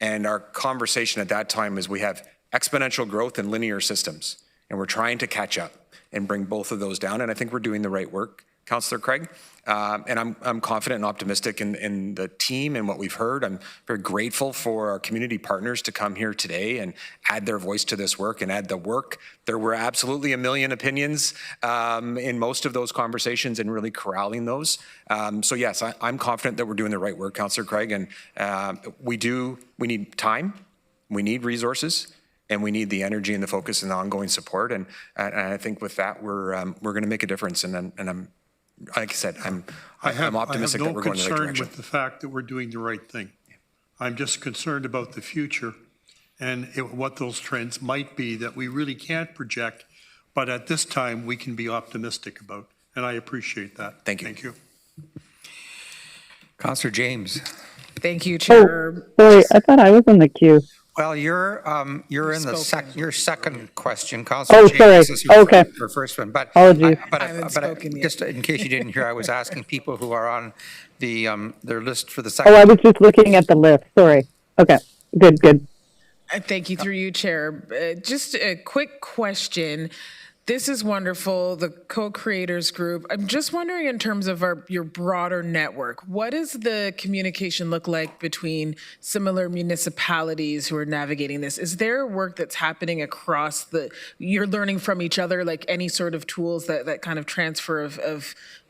And our conversation at that time is we have exponential growth in linear systems, and we're trying to catch up and bring both of those down. And I think we're doing the right work, Councillor Craig. And I'm confident and optimistic in the team and what we've heard. I'm very grateful for our community partners to come here today and add their voice to this work and add the work. There were absolutely a million opinions in most of those conversations and really corralling those. So yes, I'm confident that we're doing the right work, Councillor Craig. And we need time, we need resources, and we need the energy and the focus and the ongoing support. And I think with that, we're going to make a difference. And I'm, like I said, I'm optimistic that we're going in the right direction. I have no concern with the fact that we're doing the right thing. I'm just concerned about the future and what those trends might be that we really can't project, but at this time we can be optimistic about. And I appreciate that. Thank you. Thank you. Councillor James. Thank you, Chair. Oh, sorry, I thought I was in the queue. Well, you're in your second question, Oh, Councillor sorry. James. This is Okay. your first one, but Apologies. Just in case you didn't hear, I was asking people who are on the their list for the second. Oh, I was just looking at the list. Sorry. Okay. Good. Thank you through you, Chair. Just a quick question. This is wonderful, the co-creators group. I'm just wondering in terms of your broader network, what does the communication look like between municipalities who are navigating this? Is there work that's happening across you're learning from each other, like any sort of tools that kind of transfer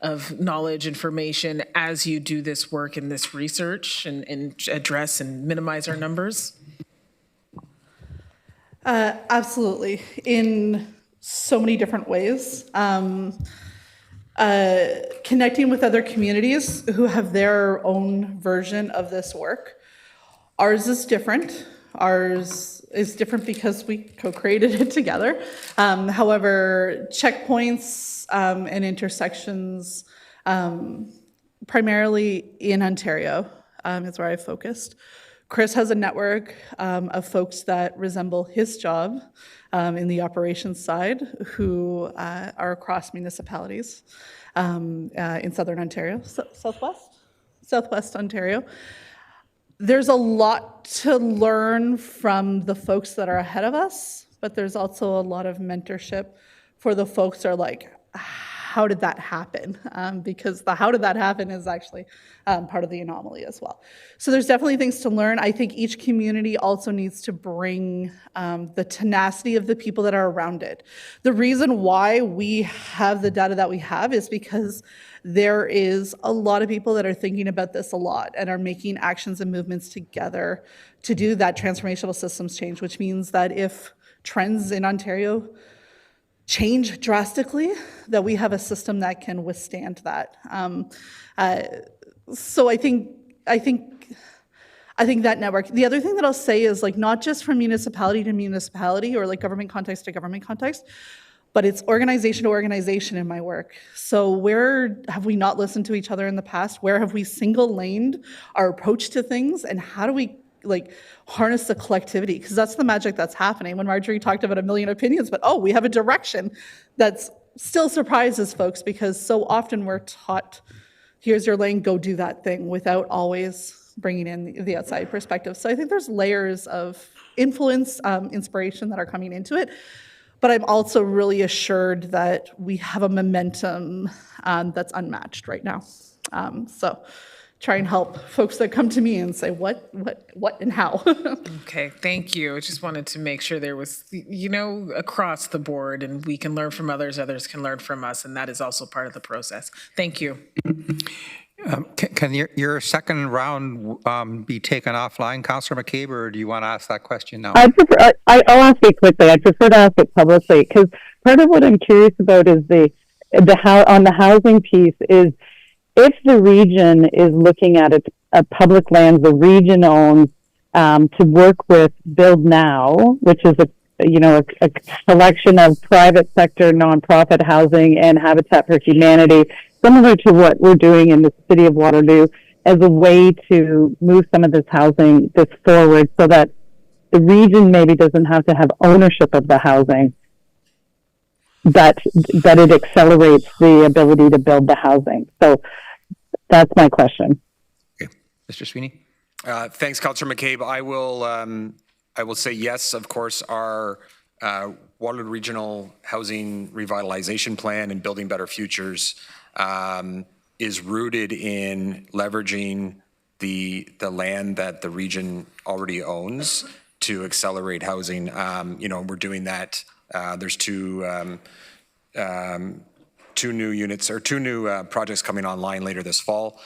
of knowledge, information as you do this work and this research and address and minimize our numbers? Absolutely. In so many different ways. Connecting with other communities who have their own version of this work. Ours is different. Ours is different because we co-created it together. However, checkpoints and intersections, primarily in Ontario, is where I focused. Chris has a network of folks that resemble his job in the operations side who are across municipalities in Southern Ontario, Southwest Ontario. There's a lot to learn from the folks that are ahead of us, but there's also a lot of mentorship for the folks that are like, how did that happen? Because the how did that happen is actually part of the anomaly as well. So there's definitely things to learn. I think each community also needs to bring the tenacity of the people that are around it. The reason why we have the data that we have is because there is a lot of people that are thinking about this a lot and are making actions and movements together to do that transformational systems change, which means that if trends in Ontario change drastically, that we have a system that can withstand that. So I think that network. The other thing that I'll say is like not just from municipality to municipality or like government context to government context, but it's organization to organization in my work. So where have we not listened to each other in the past? Where have we single-laned our approach to things? And how do we like harness the collectivity? Because that's the magic that's happening. When Marjorie talked about a million opinions, but we have a direction that's still surprises folks because so often we're taught, here's your lane, go do that thing, without always bringing in the outside perspective. So I think there's layers of influence, inspiration that are coming into it. But I'm also really assured that we have a momentum that's unmatched right now. So try and help folks that come to me and say, what, and how. Okay, thank you. I just wanted to make sure there was, across the board, and we can learn from others, others can learn from us, and that is also part of the process. Thank you. Can your second round be taken offline, Councillor McCabe, or do you want to ask that question now? I'll ask it quickly. I prefer to ask it publicly because part of what I'm curious about is on the housing piece is if the region is looking at a public lands the region owns to work with Build Now, which is a collection of private sector nonprofit housing and Habitat for Humanity, similar to what we're doing in the city of Waterloo, as a way to move some of this housing forward so that the region maybe doesn't have to have ownership of the housing, but it accelerates the ability to build the housing. So that's my question. Okay. Mr. Sweeney? Thanks, Councillor McCabe. I will say yes, of course, our Waterloo Regional Housing Revitalization Plan and Building Better Futures is rooted in leveraging the land that the region already owns to accelerate housing. We're doing that. There's two new units or two new projects coming online later this fall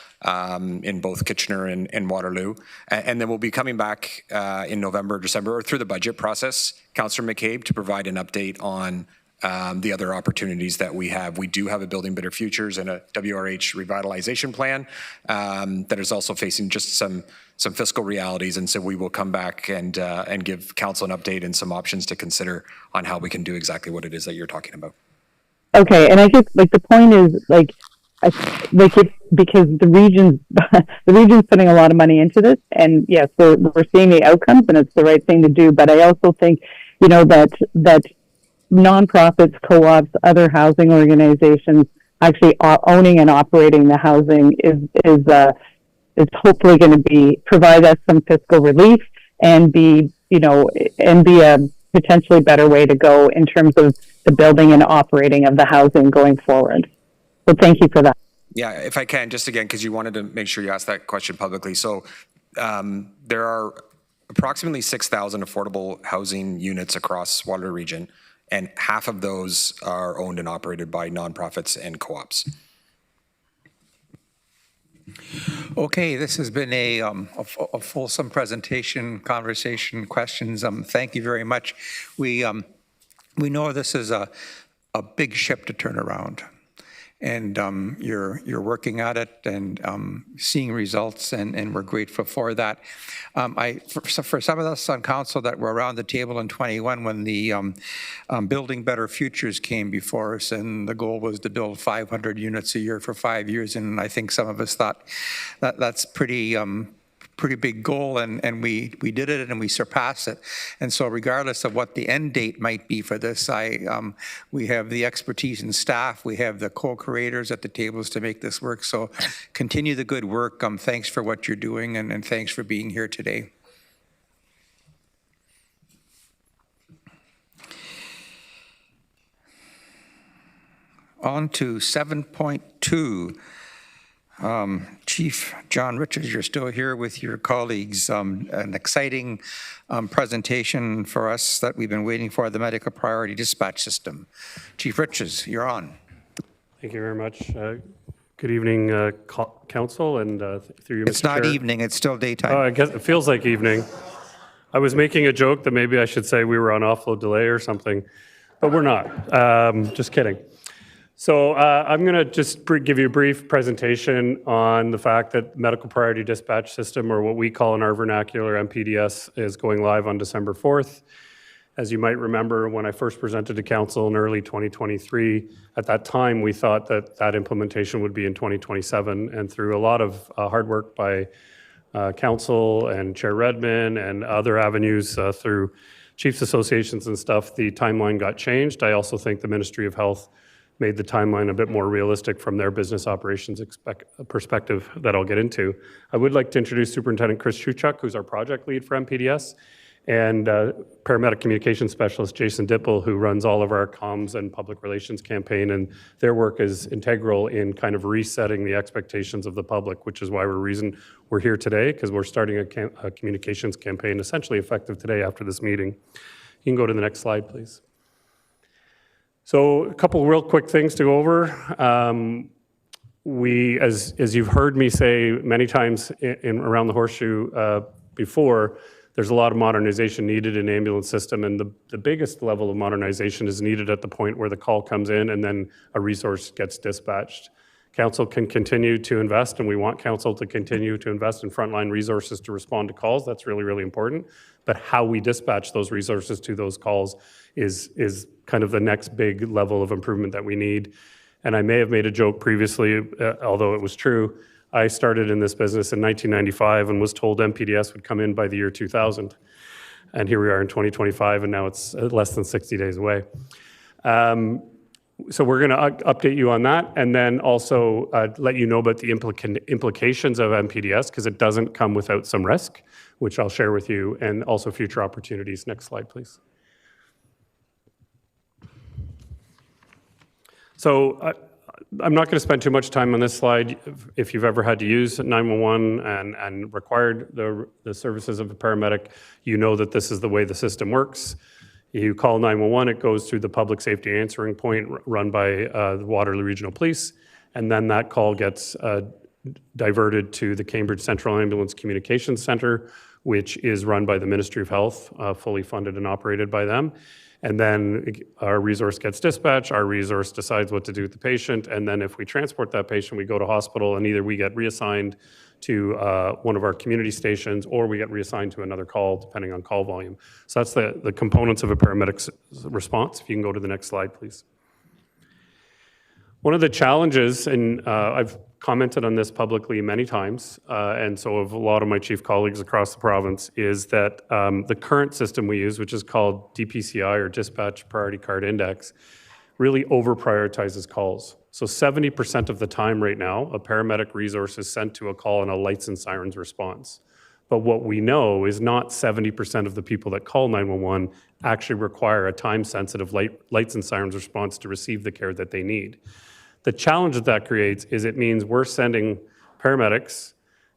in both Kitchener and Waterloo. And then we'll be coming back in November, December, or through the budget process, Councillor McCabe, to provide an update on the other opportunities that we have. We do have a Building Better Futures and a WRH revitalization plan that is also facing just some fiscal realities. And so we will come back and give council an update and some options to consider on how we can do exactly what it is that you're talking about. Okay, and I guess the point is because the region's putting a lot of money into this, and yes, we're seeing the outcomes, and it's the right thing to do. But I also think that nonprofits, co-ops, other housing organizations actually are owning and operating the housing is hopefully going to provide us some fiscal relief and be a potentially better way to go in terms of the building and operating of the housing going forward. So thank you for that. Yeah, if I can, just again, because you wanted to make sure you asked that question publicly. So there are approximately 6,000 affordable housing units across Waterloo Region, and half of those are owned and operated by nonprofits and co-ops. Okay, this has been a fulsome presentation, conversation, questions. Thank you very much. We know this is a big ship to turn around, and you're working at it and seeing results, and we're grateful for that. For some of us on council that were around the table in 21 when the Building Better Futures came before us, and the goal was to build 500 units a year for 5 years, and I think some of us thought that's pretty big goal, and we did it and we surpassed it. And so regardless of what the end date might be for this, we have the expertise and staff, we have the co-creators at the tables to make this work. So continue the good work. Thanks for what you're doing, and thanks for being here today. On to 7.2. Chief John Richards, you're still here with your colleagues. An exciting presentation for us that we've been waiting for, the Medical Priority Dispatch System. Chief Richards, you're on. Thank you very much. Good evening, Council, and through you, Mr. It's not Chair. evening, it's still daytime. Oh, I guess it feels like evening. I was making a joke that maybe I should say we were on offload delay or something, but we're not. Just kidding. So I'm going to just give you a brief presentation on the fact that Medical Priority Dispatch System, or what we call in our vernacular MPDS, is going live on December 4th. As you might remember, when I first presented to Council in early 2023, at that time we thought that implementation would be in 2027, and through a lot of hard work by Council and Chair Redmond and other avenues through Chiefs Associations and stuff, the timeline got changed. I also think the Ministry of Health made the timeline a bit more realistic from their business operations perspective that I'll get into. I would like to introduce Superintendent Chris Shuchuk, who's our project lead for MPDS. and paramedic communication specialist Jason Dipple, who runs all of our comms and public relations campaign, and their work is integral in kind of resetting the expectations of the public, which is why we're here today, because we're starting a communications campaign essentially effective today after this meeting. You can go to the next slide, please. So a couple real quick things to go over. As you've heard me say many times around the horseshoe before, there's a lot of modernization needed in the ambulance system, and the biggest level of modernization is needed at the point where the call comes in and then a resource gets dispatched. Council can continue to invest, and we want council to continue to invest in frontline resources to respond to calls. That's really, really important. But how we dispatch those resources to those calls is kind of the next big level of improvement that we need. And I may have made a joke previously, although it was true. I started in this business in 1995 and was told MPDS would come in by the year 2000. And here we are in 2025, and now it's less than 60 days away. So we're going to update you on that, and then also let you know about the implications of MPDS, because it doesn't come without some risk, which I'll share with you, and also future opportunities. Next slide, please. So I'm not going to spend too much time on this slide. If you've ever had to use 911 and required the services of a paramedic, you know that this is the way the system works. You call 911, it goes through the public safety answering point run by the Waterloo Regional Police, and then that call gets diverted to the Cambridge Central Ambulance Communications Centre, which is run by the Ministry of Health, fully funded and operated by them. And then our resource gets dispatched, our resource decides what to do with the patient, and then if we transport that patient, we go to hospital, and either we get reassigned to one of our community stations, or we get reassigned to another call, depending on call volume. So that's the components of a paramedic's response. If you can go to the next slide, please. One of the challenges, and I've commented on this publicly many times, and so have a lot of my chief colleagues across the province, is that the current system we use, which is called DPCI, or Dispatch Priority Card Index, really over-prioritizes calls. So 70% of the time right now, a paramedic resource is sent to a call in a lights and sirens response. But what we know is not 70% of the people that call 911 actually require a time-sensitive lights and sirens response to receive the care that they need. The challenge that creates is it means we're sending paramedics,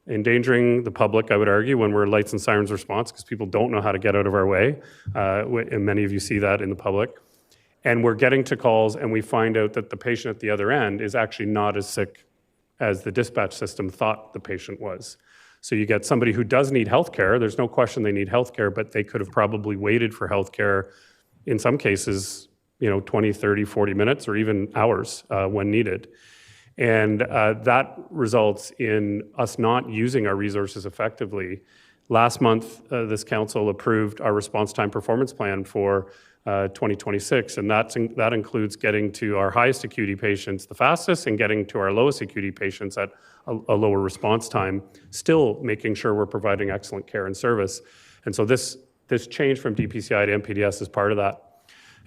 endangering the public, I would argue, when we're lights and sirens response, because people don't know how to get out of our way, and many of you see that in the public. And we're getting to calls, and we find out that the patient at the other end is actually not as sick as the dispatch system thought the patient was. So you get somebody who does need health care. There's no question they need health care, but they could have probably waited for health care, in some cases, 20, 30, 40 minutes, or even hours when needed. And that results in us not using our resources effectively. Last month, this council approved our response time performance plan for 2026, and that includes getting to our highest acuity patients the fastest and getting to our lowest acuity patients at a lower response time, still making sure we're providing excellent care and service. And so this change from DPCI to MPDS is part of that.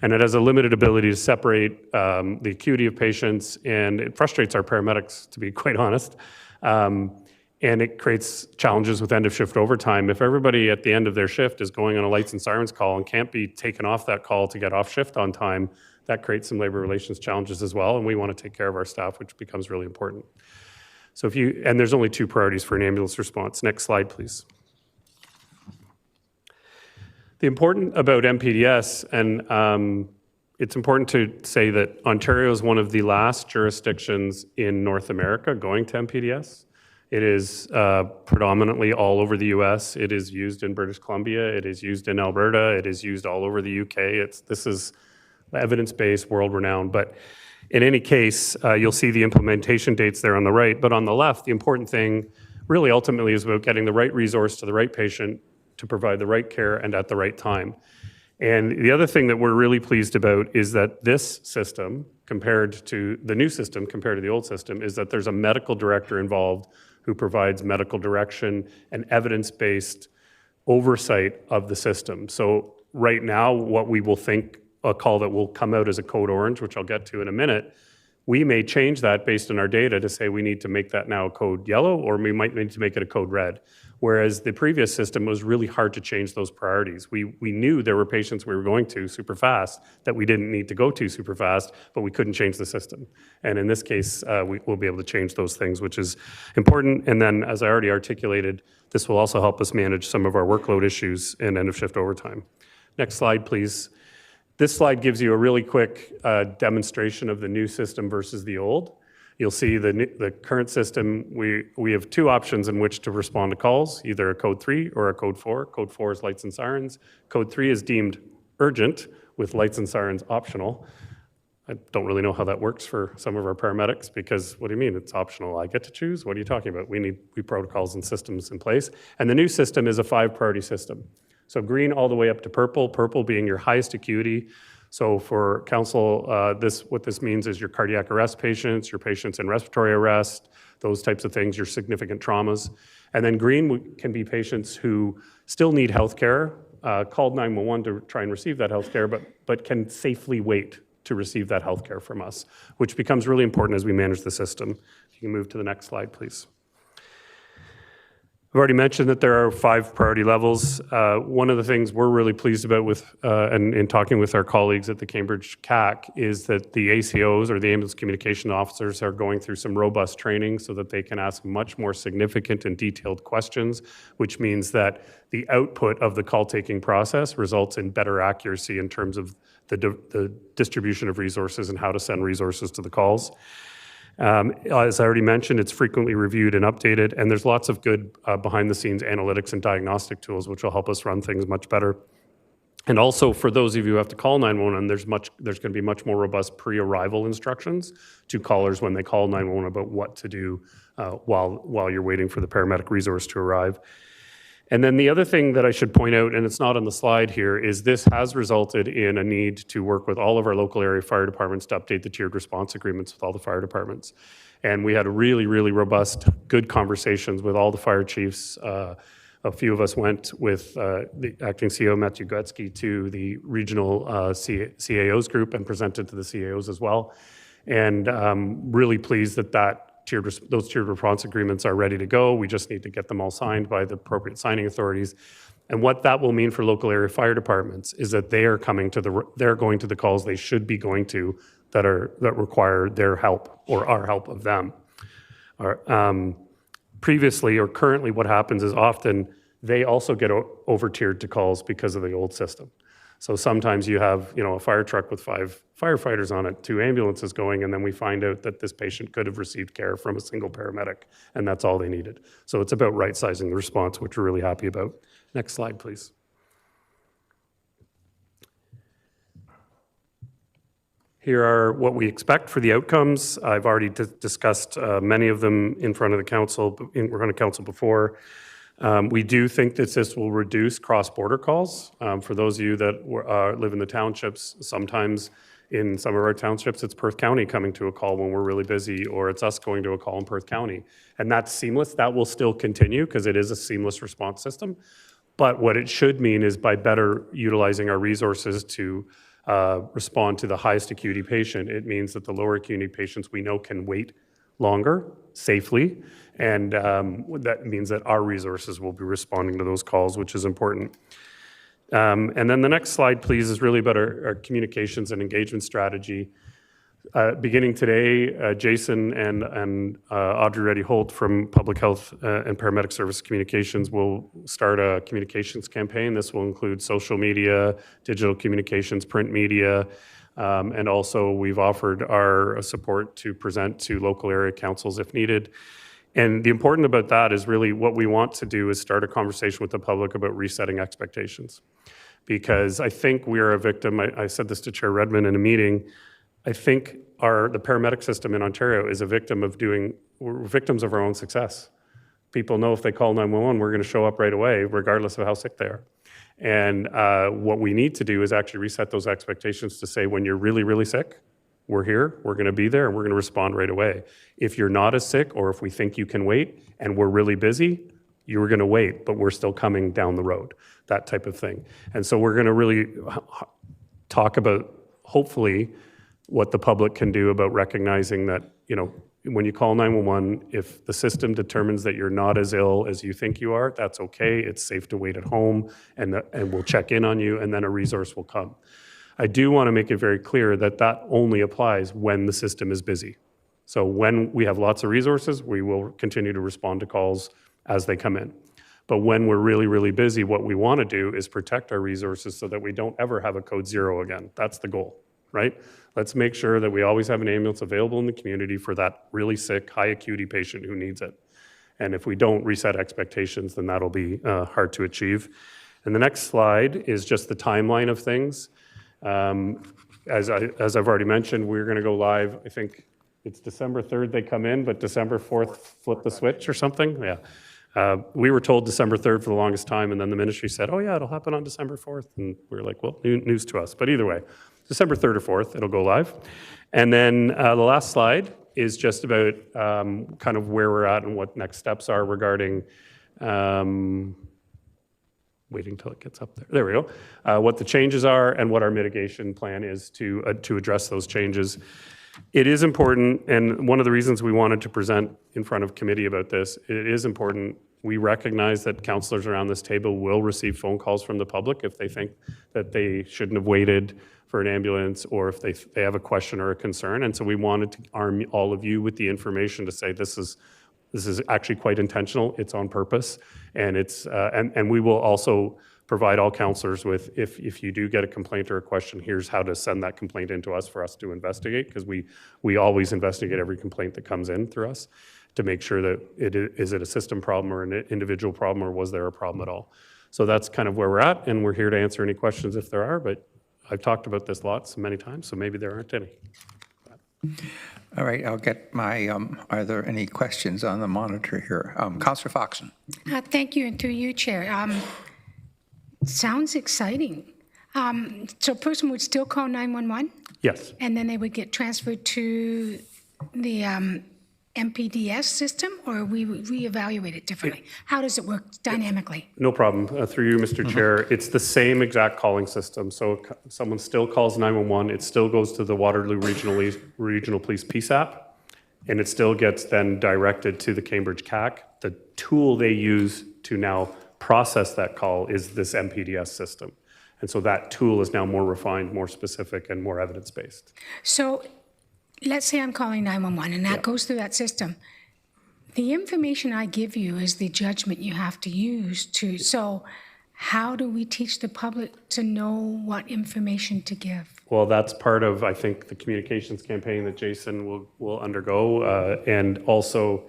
And it has a limited ability to separate the acuity of patients, and it frustrates our paramedics, to be quite honest. And it creates challenges with end-of-shift overtime. If everybody at the end of their shift is going on a lights and sirens call and can't be taken off that call to get off shift on time, that creates some labor relations challenges as well, and we want to take care of our staff, which becomes really important. So and there's only 2 priorities for an ambulance response. Next slide, please. The important about MPDS, and it's important to say that Ontario is one of the last jurisdictions in North America going to MPDS. It is predominantly all over the US. It is used in British Columbia. It is used in Alberta. It is used all over the UK. This is evidence-based, world-renowned. But in any case, you'll see the implementation dates there on the right. But on the left, the important thing really ultimately is about getting the right resource to the right patient to provide the right care and at the right time. And the other thing that we're really pleased about is that this system, compared to the new system, compared to the old system, is that there's a medical director involved who provides medical direction and evidence-based oversight of the system. So right now, what we will think a call that will come out as a code orange, which I'll get to in a minute, We may change that based on our data to say we need to make that now a code yellow, or we might need to make it a code red. Whereas the previous system was really hard to change those priorities. We knew there were patients we were going to super fast that we didn't need to go to super fast, but we couldn't change the system. And in this case, we'll be able to change those things, which is important. And then, as I already articulated, this will also help us manage some of our workload issues and end of shift overtime. Next slide, please. This slide gives you a really quick demonstration of the new system versus the old. You'll see the current system, we have two options in which to respond to calls, either a code 3 or a code 4. Code 4 is lights and sirens. Code 3 is deemed urgent with lights and sirens optional. I don't really know how that works for some of our paramedics because what do you mean it's optional? I get to choose? What are you talking about? We need protocols and systems in place. And the new system is a 5-priority system. So green all the way up to purple, purple being your highest acuity. So for council, what this means is your cardiac arrest patients, your patients in respiratory arrest, those types of things, your significant traumas. And then green can be patients who still need healthcare, called 911 to try and receive that healthcare, but can safely wait to receive that healthcare from us, which becomes really important as we manage the system. If you can move to the next slide, please. I've already mentioned that there are 5 priority levels. One of the things we're really pleased about with, and in talking with our colleagues at the Cambridge CAC, is that the ACOs, or the ambulance communication officers, are going through some robust training so that they can ask much more significant and detailed questions, which means that the output of the call-taking process results in better accuracy in terms of the distribution of resources and how to send resources to the calls. As I already mentioned, it's frequently reviewed and updated, and there's lots of good behind-the-scenes analytics and diagnostic tools which will help us run things much better. And also, for those of you who have to call 911, there's going to be much more robust pre-arrival instructions to callers when they call 911 about what to do while you're waiting for the paramedic resource to arrive. And then the other thing that I should point out, and it's not on the slide here, is this has resulted in a need to work with all of our local area fire departments to update the tiered response agreements with all the fire departments. And we had a really, really robust, good conversations with all the fire chiefs. A few of us went with the acting CEO, Matthew Gutsky, to the regional CAOs group and presented to the CAOs as well. And really pleased that those tiered response agreements are ready to go. We just need to get them all signed by the appropriate signing authorities. And what that will mean for local area fire departments is that they're going to the calls they should be going to that require their help or our help of them. Previously or currently, what happens is often they also get over-tiered to calls because of the old system. So sometimes you have, a fire truck with 5 firefighters on it, 2 ambulances going, and then we find out that this patient could have received care from a single paramedic, and that's all they needed. So it's about right-sizing the response, which we're really happy about. Next slide, please. Here are what we expect for the outcomes. I've already discussed many of them in front of the council, in front of council before. We do think that this will reduce cross-border calls. For those of you that live in the townships, sometimes in some of our townships, it's Perth County coming to a call when we're really busy, or it's us going to a call in Perth County. And that's seamless. That will still continue because it is a seamless response system. But what it should mean is by better utilizing our resources to respond to the highest acuity patient, it means that the lower acuity patients we know can wait longer, safely, and that means that our resources will be responding to those calls, which is important. And then the next slide, please, is really about our communications and engagement strategy. Beginning today, Jason and Audrey Reddy-Holt from Public Health and Paramedic Service Communications will start a communications campaign. This will include social media, digital communications, print media, and also we've offered our support to present to local area councils if needed. And the important about that is really what we want to do is start a conversation with the public about resetting expectations. Because I think we are a victim, I said this to Chair Redmond in a meeting, I think the paramedic system in Ontario is we're victims of our own success. People know if they call 911, we're going to show up right away, regardless of how sick they are. And what we need to do is actually reset those expectations to say, when you're really, really sick, we're here, we're going to be there, and we're going to respond right away. If you're not as sick, or if we think you can wait, and we're really busy, you're going to wait, but we're still coming down the road, that type of thing. And so we're going to really talk about, hopefully, what the public can do about recognizing that, when you call 911, if the system determines that you're not as ill as you think you are, that's okay. It's safe to wait at home, and we'll check in on you, and then a resource will come. I do want to make it very clear that that only applies when the system is busy. So when we have lots of resources, we will continue to respond to calls as they come in. But when we're really, really busy, what we want to do is protect our resources so that we don't ever have a code zero again. That's the goal, right? Let's make sure that we always have an ambulance available in the community for that really sick, high acuity patient who needs it. And if we don't reset expectations, then that'll be hard to achieve. And the next slide is just the timeline of things. As I've already mentioned, we're going to go live, I think it's December 3rd they come in, but December 4th flip the switch or something. Yeah. We were told December 3rd for the longest time, and then the ministry said, oh yeah, it'll happen on December 4th. And we were like, well, news to us. But either way, December 3rd or 4th, it'll go live. And then the last slide is just about kind of where we're at and what next steps are regarding, waiting till it gets up there. There we go. What the changes are and what our mitigation plan is to address those changes. It is important, and one of the reasons we wanted to present in front of committee about this, it is important. We recognize that councillors around this table will receive phone calls from the public if they think that they shouldn't have waited for an ambulance, or if they have a question or a concern. And so we wanted to arm all of you with the information to say this is actually quite intentional. It's on purpose, and it's and we will also provide all councillors with, if you do get a complaint or a question, here's how to send that complaint in to us for us to investigate, because we always investigate every complaint that comes in through us to make sure that is it a system problem or an individual problem, or was there a problem at all. So that's kind of where we're at, and we're here to answer any questions if there are, but I've talked about this many times, so maybe there aren't any. All right, I'll get my, are there any questions on the monitor here? Councillor Foxon. Thank you, and through you, Chair. Sounds exciting. So a person would still call 911? Yes. And then they would get transferred to the MPDS system, or we reevaluate it differently? How does it work dynamically? No problem. Through you, Mr. Chair, it's the same exact calling system. So someone still calls 911, it still goes to the Waterloo Regional Police PSAP, and it still gets then directed to the Cambridge CAC. The tool they use to now process that call is this MPDS system. And so that tool is now more refined, more specific, and more evidence-based. So let's say I'm calling 911 and that goes through that system. The information I give you is the judgment you have to use to, so how do we teach the public to know what information to give? Well, that's part of, I think, the communications campaign that Jason will undergo. And also,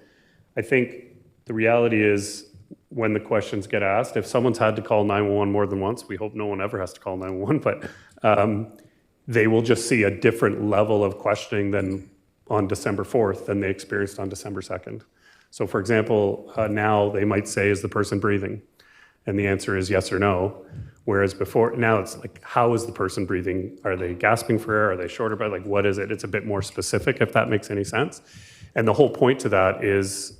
I think the reality is, when the questions get asked, if someone's had to call 911 more than once, we hope no one ever has to call 911, but they will just see a different level of questioning than on December 4th than they experienced on December 2nd. So for example, now they might say, is the person breathing? And the answer is yes or no. Whereas before, now it's like, how is the person breathing? Are they gasping for air? Are they short of breath? Like, what is it? It's a bit more specific, if that makes any sense. And the whole point to that is,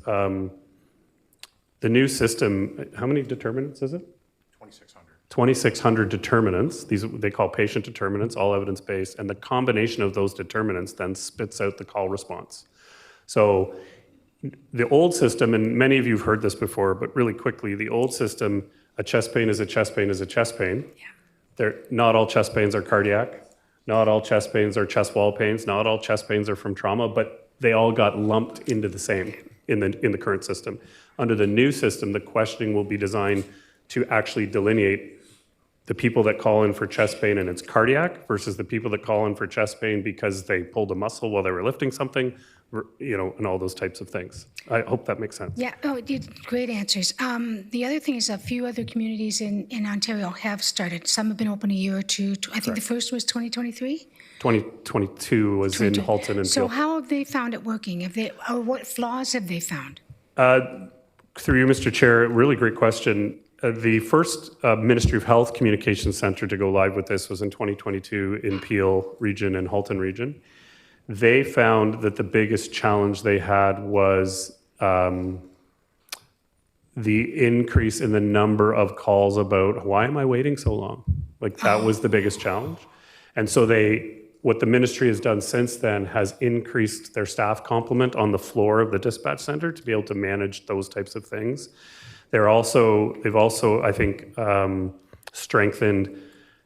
the new system, how many determinants is it? 2,600. 2,600 determinants. These they call patient determinants, all evidence-based, and the combination of those determinants then spits out the call response. So the old system, and many of you have heard this before, but really quickly, the old system, a chest pain is a chest pain is a chest pain. Yeah. Not all chest pains are cardiac. Not all chest pains are chest wall pains. Not all chest pains are from trauma, but they all got lumped into the same in the current system. Under the new system, the questioning will be designed to actually delineate the people that call in for chest pain and it's cardiac versus the people that call in for chest pain because they pulled a muscle while they were lifting something, and all those types of things. I hope that makes sense. Yeah, great answers. The other thing is a few other communities in Ontario have started. Some have been open a year or two. I think the first was 2023? 2022 was in Halton and So Peel. how have they found it working? Or what flaws have they found? Through you, Mr. Chair, really great question. The first Ministry of Health Communications Center to go live with this was in 2022 in Peel region and Halton region. They found that the biggest challenge they had was the increase in the number of calls about, why am I waiting so long? Like that was the biggest challenge. And so they what the ministry has done since then has increased their staff complement on the floor of the dispatch center to be able to manage those types of things. They've also, I think, strengthened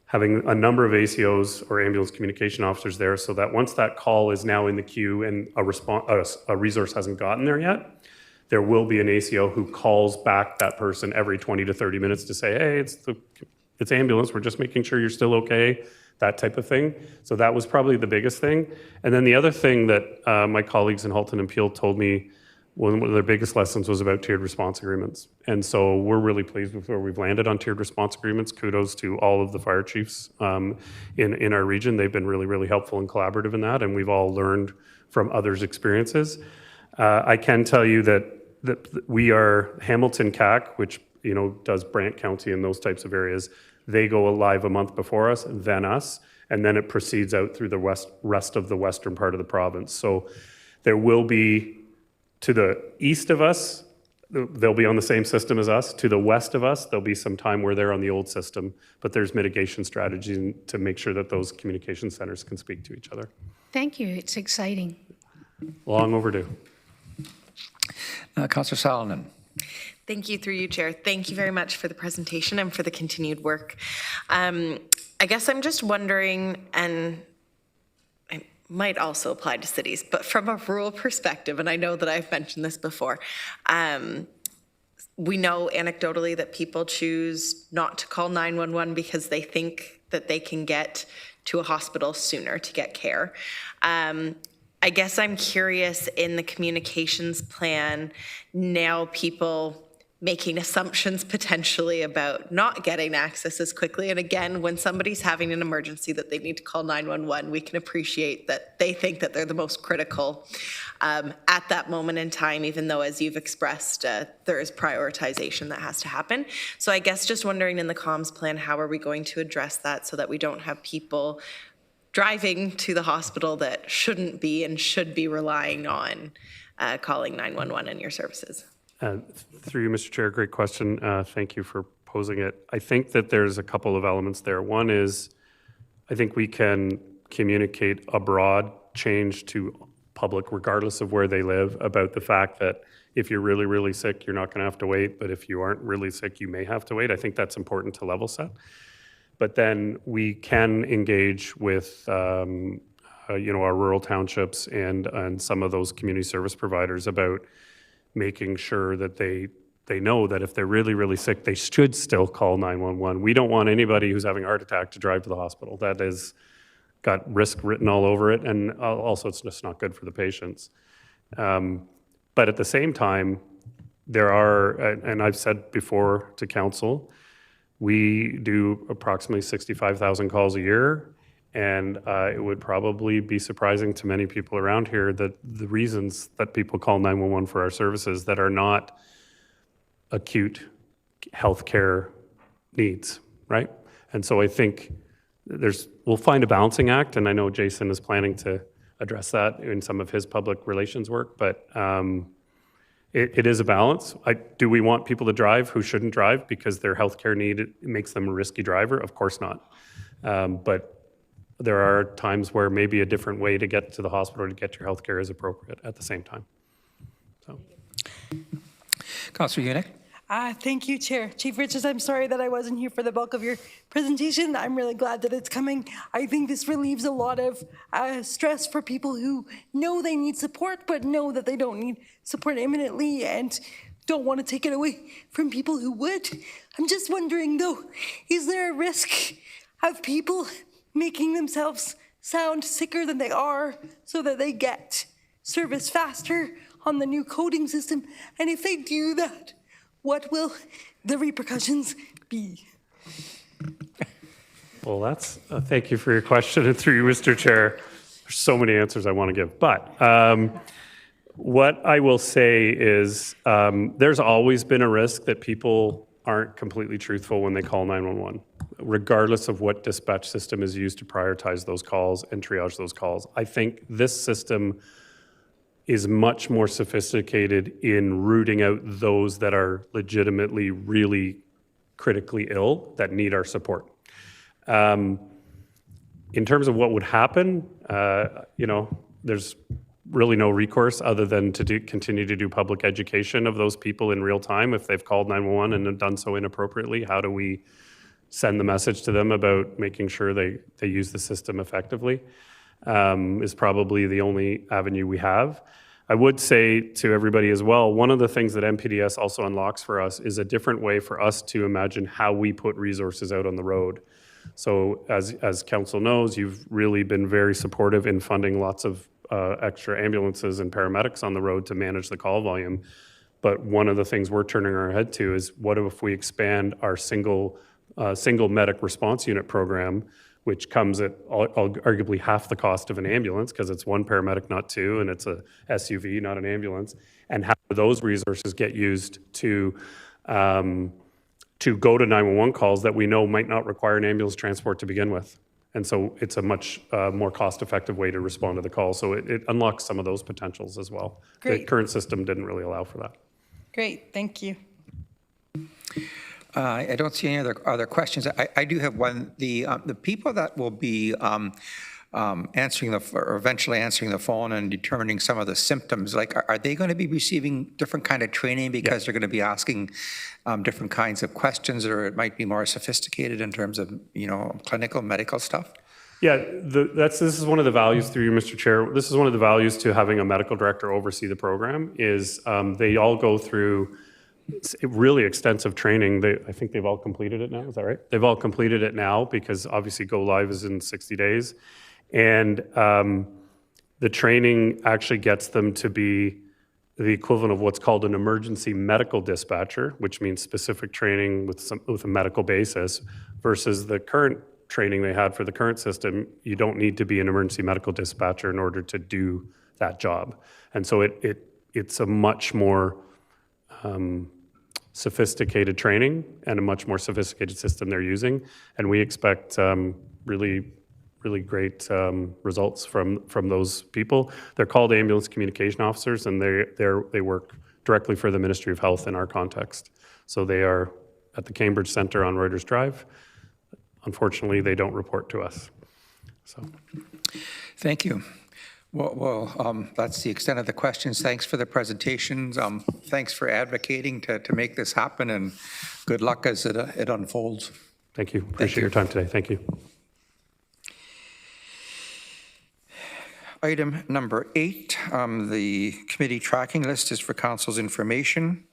having a number of ACOs or ambulance communication officers there so that once that call is now in the queue and a resource hasn't gotten there yet, there will be an ACO who calls back that person every 20 to 30 minutes to say, hey, it's ambulance, we're just making sure you're still okay, that type of thing. So that was probably the biggest thing. And then the other thing that my colleagues in Halton and Peel told me, one of their biggest lessons was about tiered response agreements. And so we're really pleased with where we've landed on tiered response agreements. Kudos to all of the fire chiefs in our region. They've been really, really helpful and collaborative in that, and we've all learned from others' experiences. I can tell you that we are Hamilton CAC, which does Brant County and those types of areas. They go live a month before us, then us, and then it proceeds out through the rest of the western part of the province. So there will be, to the east of us, they'll be on the same system as us. To the west of us, there'll be some time where they're on the old system, but there's mitigation strategies to make sure that those communication centers can speak to each other. Thank you. It's exciting. Long overdue. Councillor Salonen. Thank you, through you, Chair. Thank you very much for the presentation and for the continued work. I guess I'm just wondering, and it might also apply to cities, but from a rural perspective, and I know that I've mentioned this before, we know anecdotally that people choose not to call 911 because they think that they can get to a hospital sooner to get care. I guess I'm curious, in the communications plan, now people making assumptions potentially about not getting access as quickly. And again, when somebody's having an emergency that they need to call 911, we can appreciate that they think that they're the most critical at that moment in time, even though, as you've expressed, there is prioritization that has to happen. So I guess just wondering, in the comms plan, how are we going to address that so that we don't have people driving to the hospital that shouldn't be and should be relying on calling 911 in your services? Through you, Mr. Chair, great question. Thank you for posing it. I think that there's a couple of elements there. One is, I think we can communicate a broad change to public, regardless of where they live, about the fact that if you're really, really sick, you're not going to have to wait, but if you aren't really sick, you may have to wait. I think that's important to level set. But then we can engage with our rural townships and some of those community service providers about making sure that they know that if they're really, really sick, they should still call 911. We don't want anybody who's having a heart attack to drive to the hospital. That has got risk written all over it, and also it's just not good for the patients. But at the same time, there are, and I've said before to council, we do approximately 65,000 calls a year, and it would probably be surprising to many people around here that the reasons that people call 911 for our services that are not acute healthcare needs, right? And so I think we'll find a balancing act, and I know Jason is planning to address that in some of his public relations work, but it is a balance. Do we want people to drive who shouldn't drive because their healthcare need makes them a risky driver? Of course not. But there are times where maybe a different way to get to the hospital or to get your healthcare is appropriate at the same time. So. Councillor Unick. Thank you, Chair. Chief Richards, I'm sorry that I wasn't here for the bulk of your presentation. I'm really glad that it's coming. I think this relieves a lot of stress for people who know they need support, but know that they don't need support imminently and don't want to take it away from people who would. I'm just wondering, though, is there a risk of people making themselves sound sicker than they are so that they get service faster on the new coding system? And if they do that, what will the repercussions be? Well, that's thank you for your question, and through you, Mr. Chair. There's so many answers I want to give, but what I will say is there's always been a risk that people aren't completely truthful when they call 911, regardless of what dispatch system is used to prioritize those calls and triage those calls. I think this system is much more sophisticated in rooting out those that are legitimately really critically ill that need our support. in terms of what would happen, you know, there's really no recourse other than to continue to do public education of those people in real time. If they've called 911 and have done so inappropriately, how do we send the message to them about making sure they use the system effectively, is probably the only avenue we have. I would say to everybody as well, one of the things that MPDS also unlocks for us is a different way for us to imagine how we put resources out on the road. So as council knows, you've really been very supportive in funding lots of extra ambulances and paramedics on the road to manage the call volume. But one of the things we're turning our head to is what if we expand our single medic response unit program, which comes at arguably half the cost of an ambulance because it's one paramedic, not two, and it's a SUV, not an ambulance. And how do those resources get used to go to 911 calls that we know might not require an ambulance transport to begin with? And so it's a much more cost-effective way to respond to the call. So it unlocks some of those potentials as well. Great. The current system didn't really allow for that. Great, thank you. I don't see any other questions. I do have one. The people that will be answering or eventually answering the phone and determining some of the symptoms, like, are they going to be receiving different kind of training because they're going to be asking different kinds of questions, or it might be more sophisticated in terms of, you know, clinical, medical stuff? Yeah, this is one of the values through you, Mr. Chair. This is one of the values to having a medical director oversee the program is they all go through really extensive training. I think they've all completed it now, is that right? They've all completed it now because obviously go live is in 60 days. And the training actually gets them to be the equivalent of what's called an emergency medical dispatcher, which means specific training with a medical basis, versus the current training they had for the current system. You don't need to be an emergency medical dispatcher in order to do that job. And so it's a much more sophisticated training and a much more sophisticated system they're using. And we expect really great results from those people. They're called ambulance communication officers, and they work directly for the Ministry of Health in our context. So they are at the Cambridge Centre on Reuters Drive. Unfortunately, they don't report to us. So, thank you. Well, that's the extent of the questions. Thanks for the presentations. Thanks for advocating to make this happen, and good luck as it unfolds. Thank you. Appreciate your time today. Thank you. Item number 8, the committee tracking list is for council's information.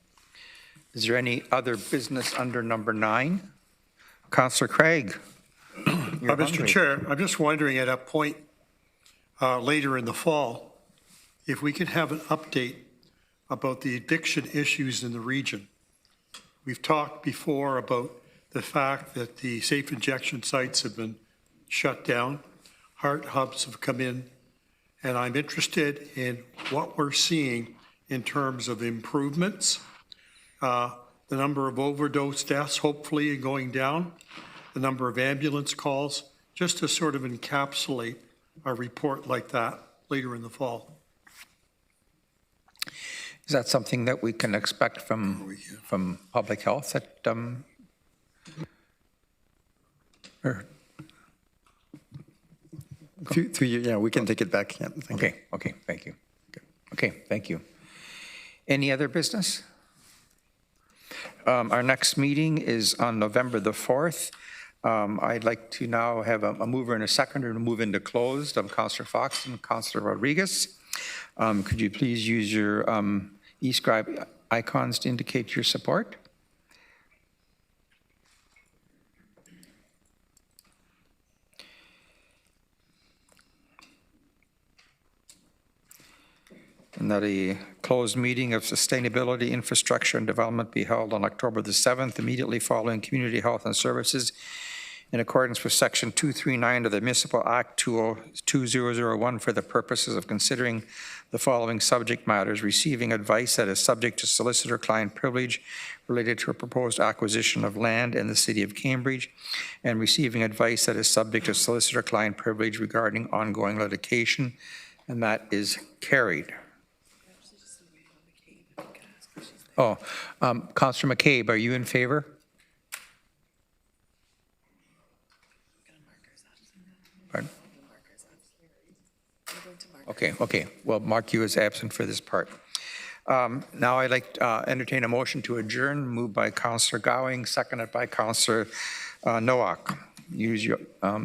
Is there any other business under number 9? Councillor Craig. Mr. Chair, I'm just wondering at a point later in the fall, if we could have an update about the addiction issues in the region. We've talked before about the fact that the safe injection sites have been shut down, heart hubs have come in, and I'm interested in what we're seeing in terms of improvements, the number of overdose deaths hopefully going down, the number of ambulance calls, just to sort of encapsulate a report like that later in the fall. Is that something that we can expect from public health at, Through you, yeah, we can take it back. Yeah, okay, thank you. Okay, thank you. Any other business? Our next meeting is on November the 4th. I'd like to now have a mover and a seconder to move into closed. Councillor Fox and Councillor Rodriguez. Could you please use your e-scribe icons to indicate your support? And that a closed meeting of Sustainability, Infrastructure and Development be held on October the 7th, immediately following Community Health and Services, in accordance with Section 239 of the Municipal Act 2001 for the purposes of considering the following subject matters: receiving advice that is subject to solicitor-client privilege related to a proposed acquisition of land in the City of Cambridge, and receiving advice that is subject to solicitor-client privilege regarding ongoing litigation, and that is carried. Oh, Councillor McCabe, are you in favor? Pardon? Okay. Well, mark you as absent for this part. Now I'd like to entertain a motion to adjourn, moved by Councillor Gowing, seconded by Councillor Nowak. Use your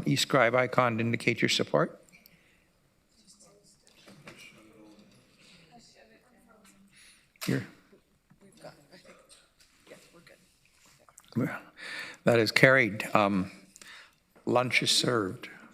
e-scribe icon to indicate your support. Here. That is carried. Lunch is served.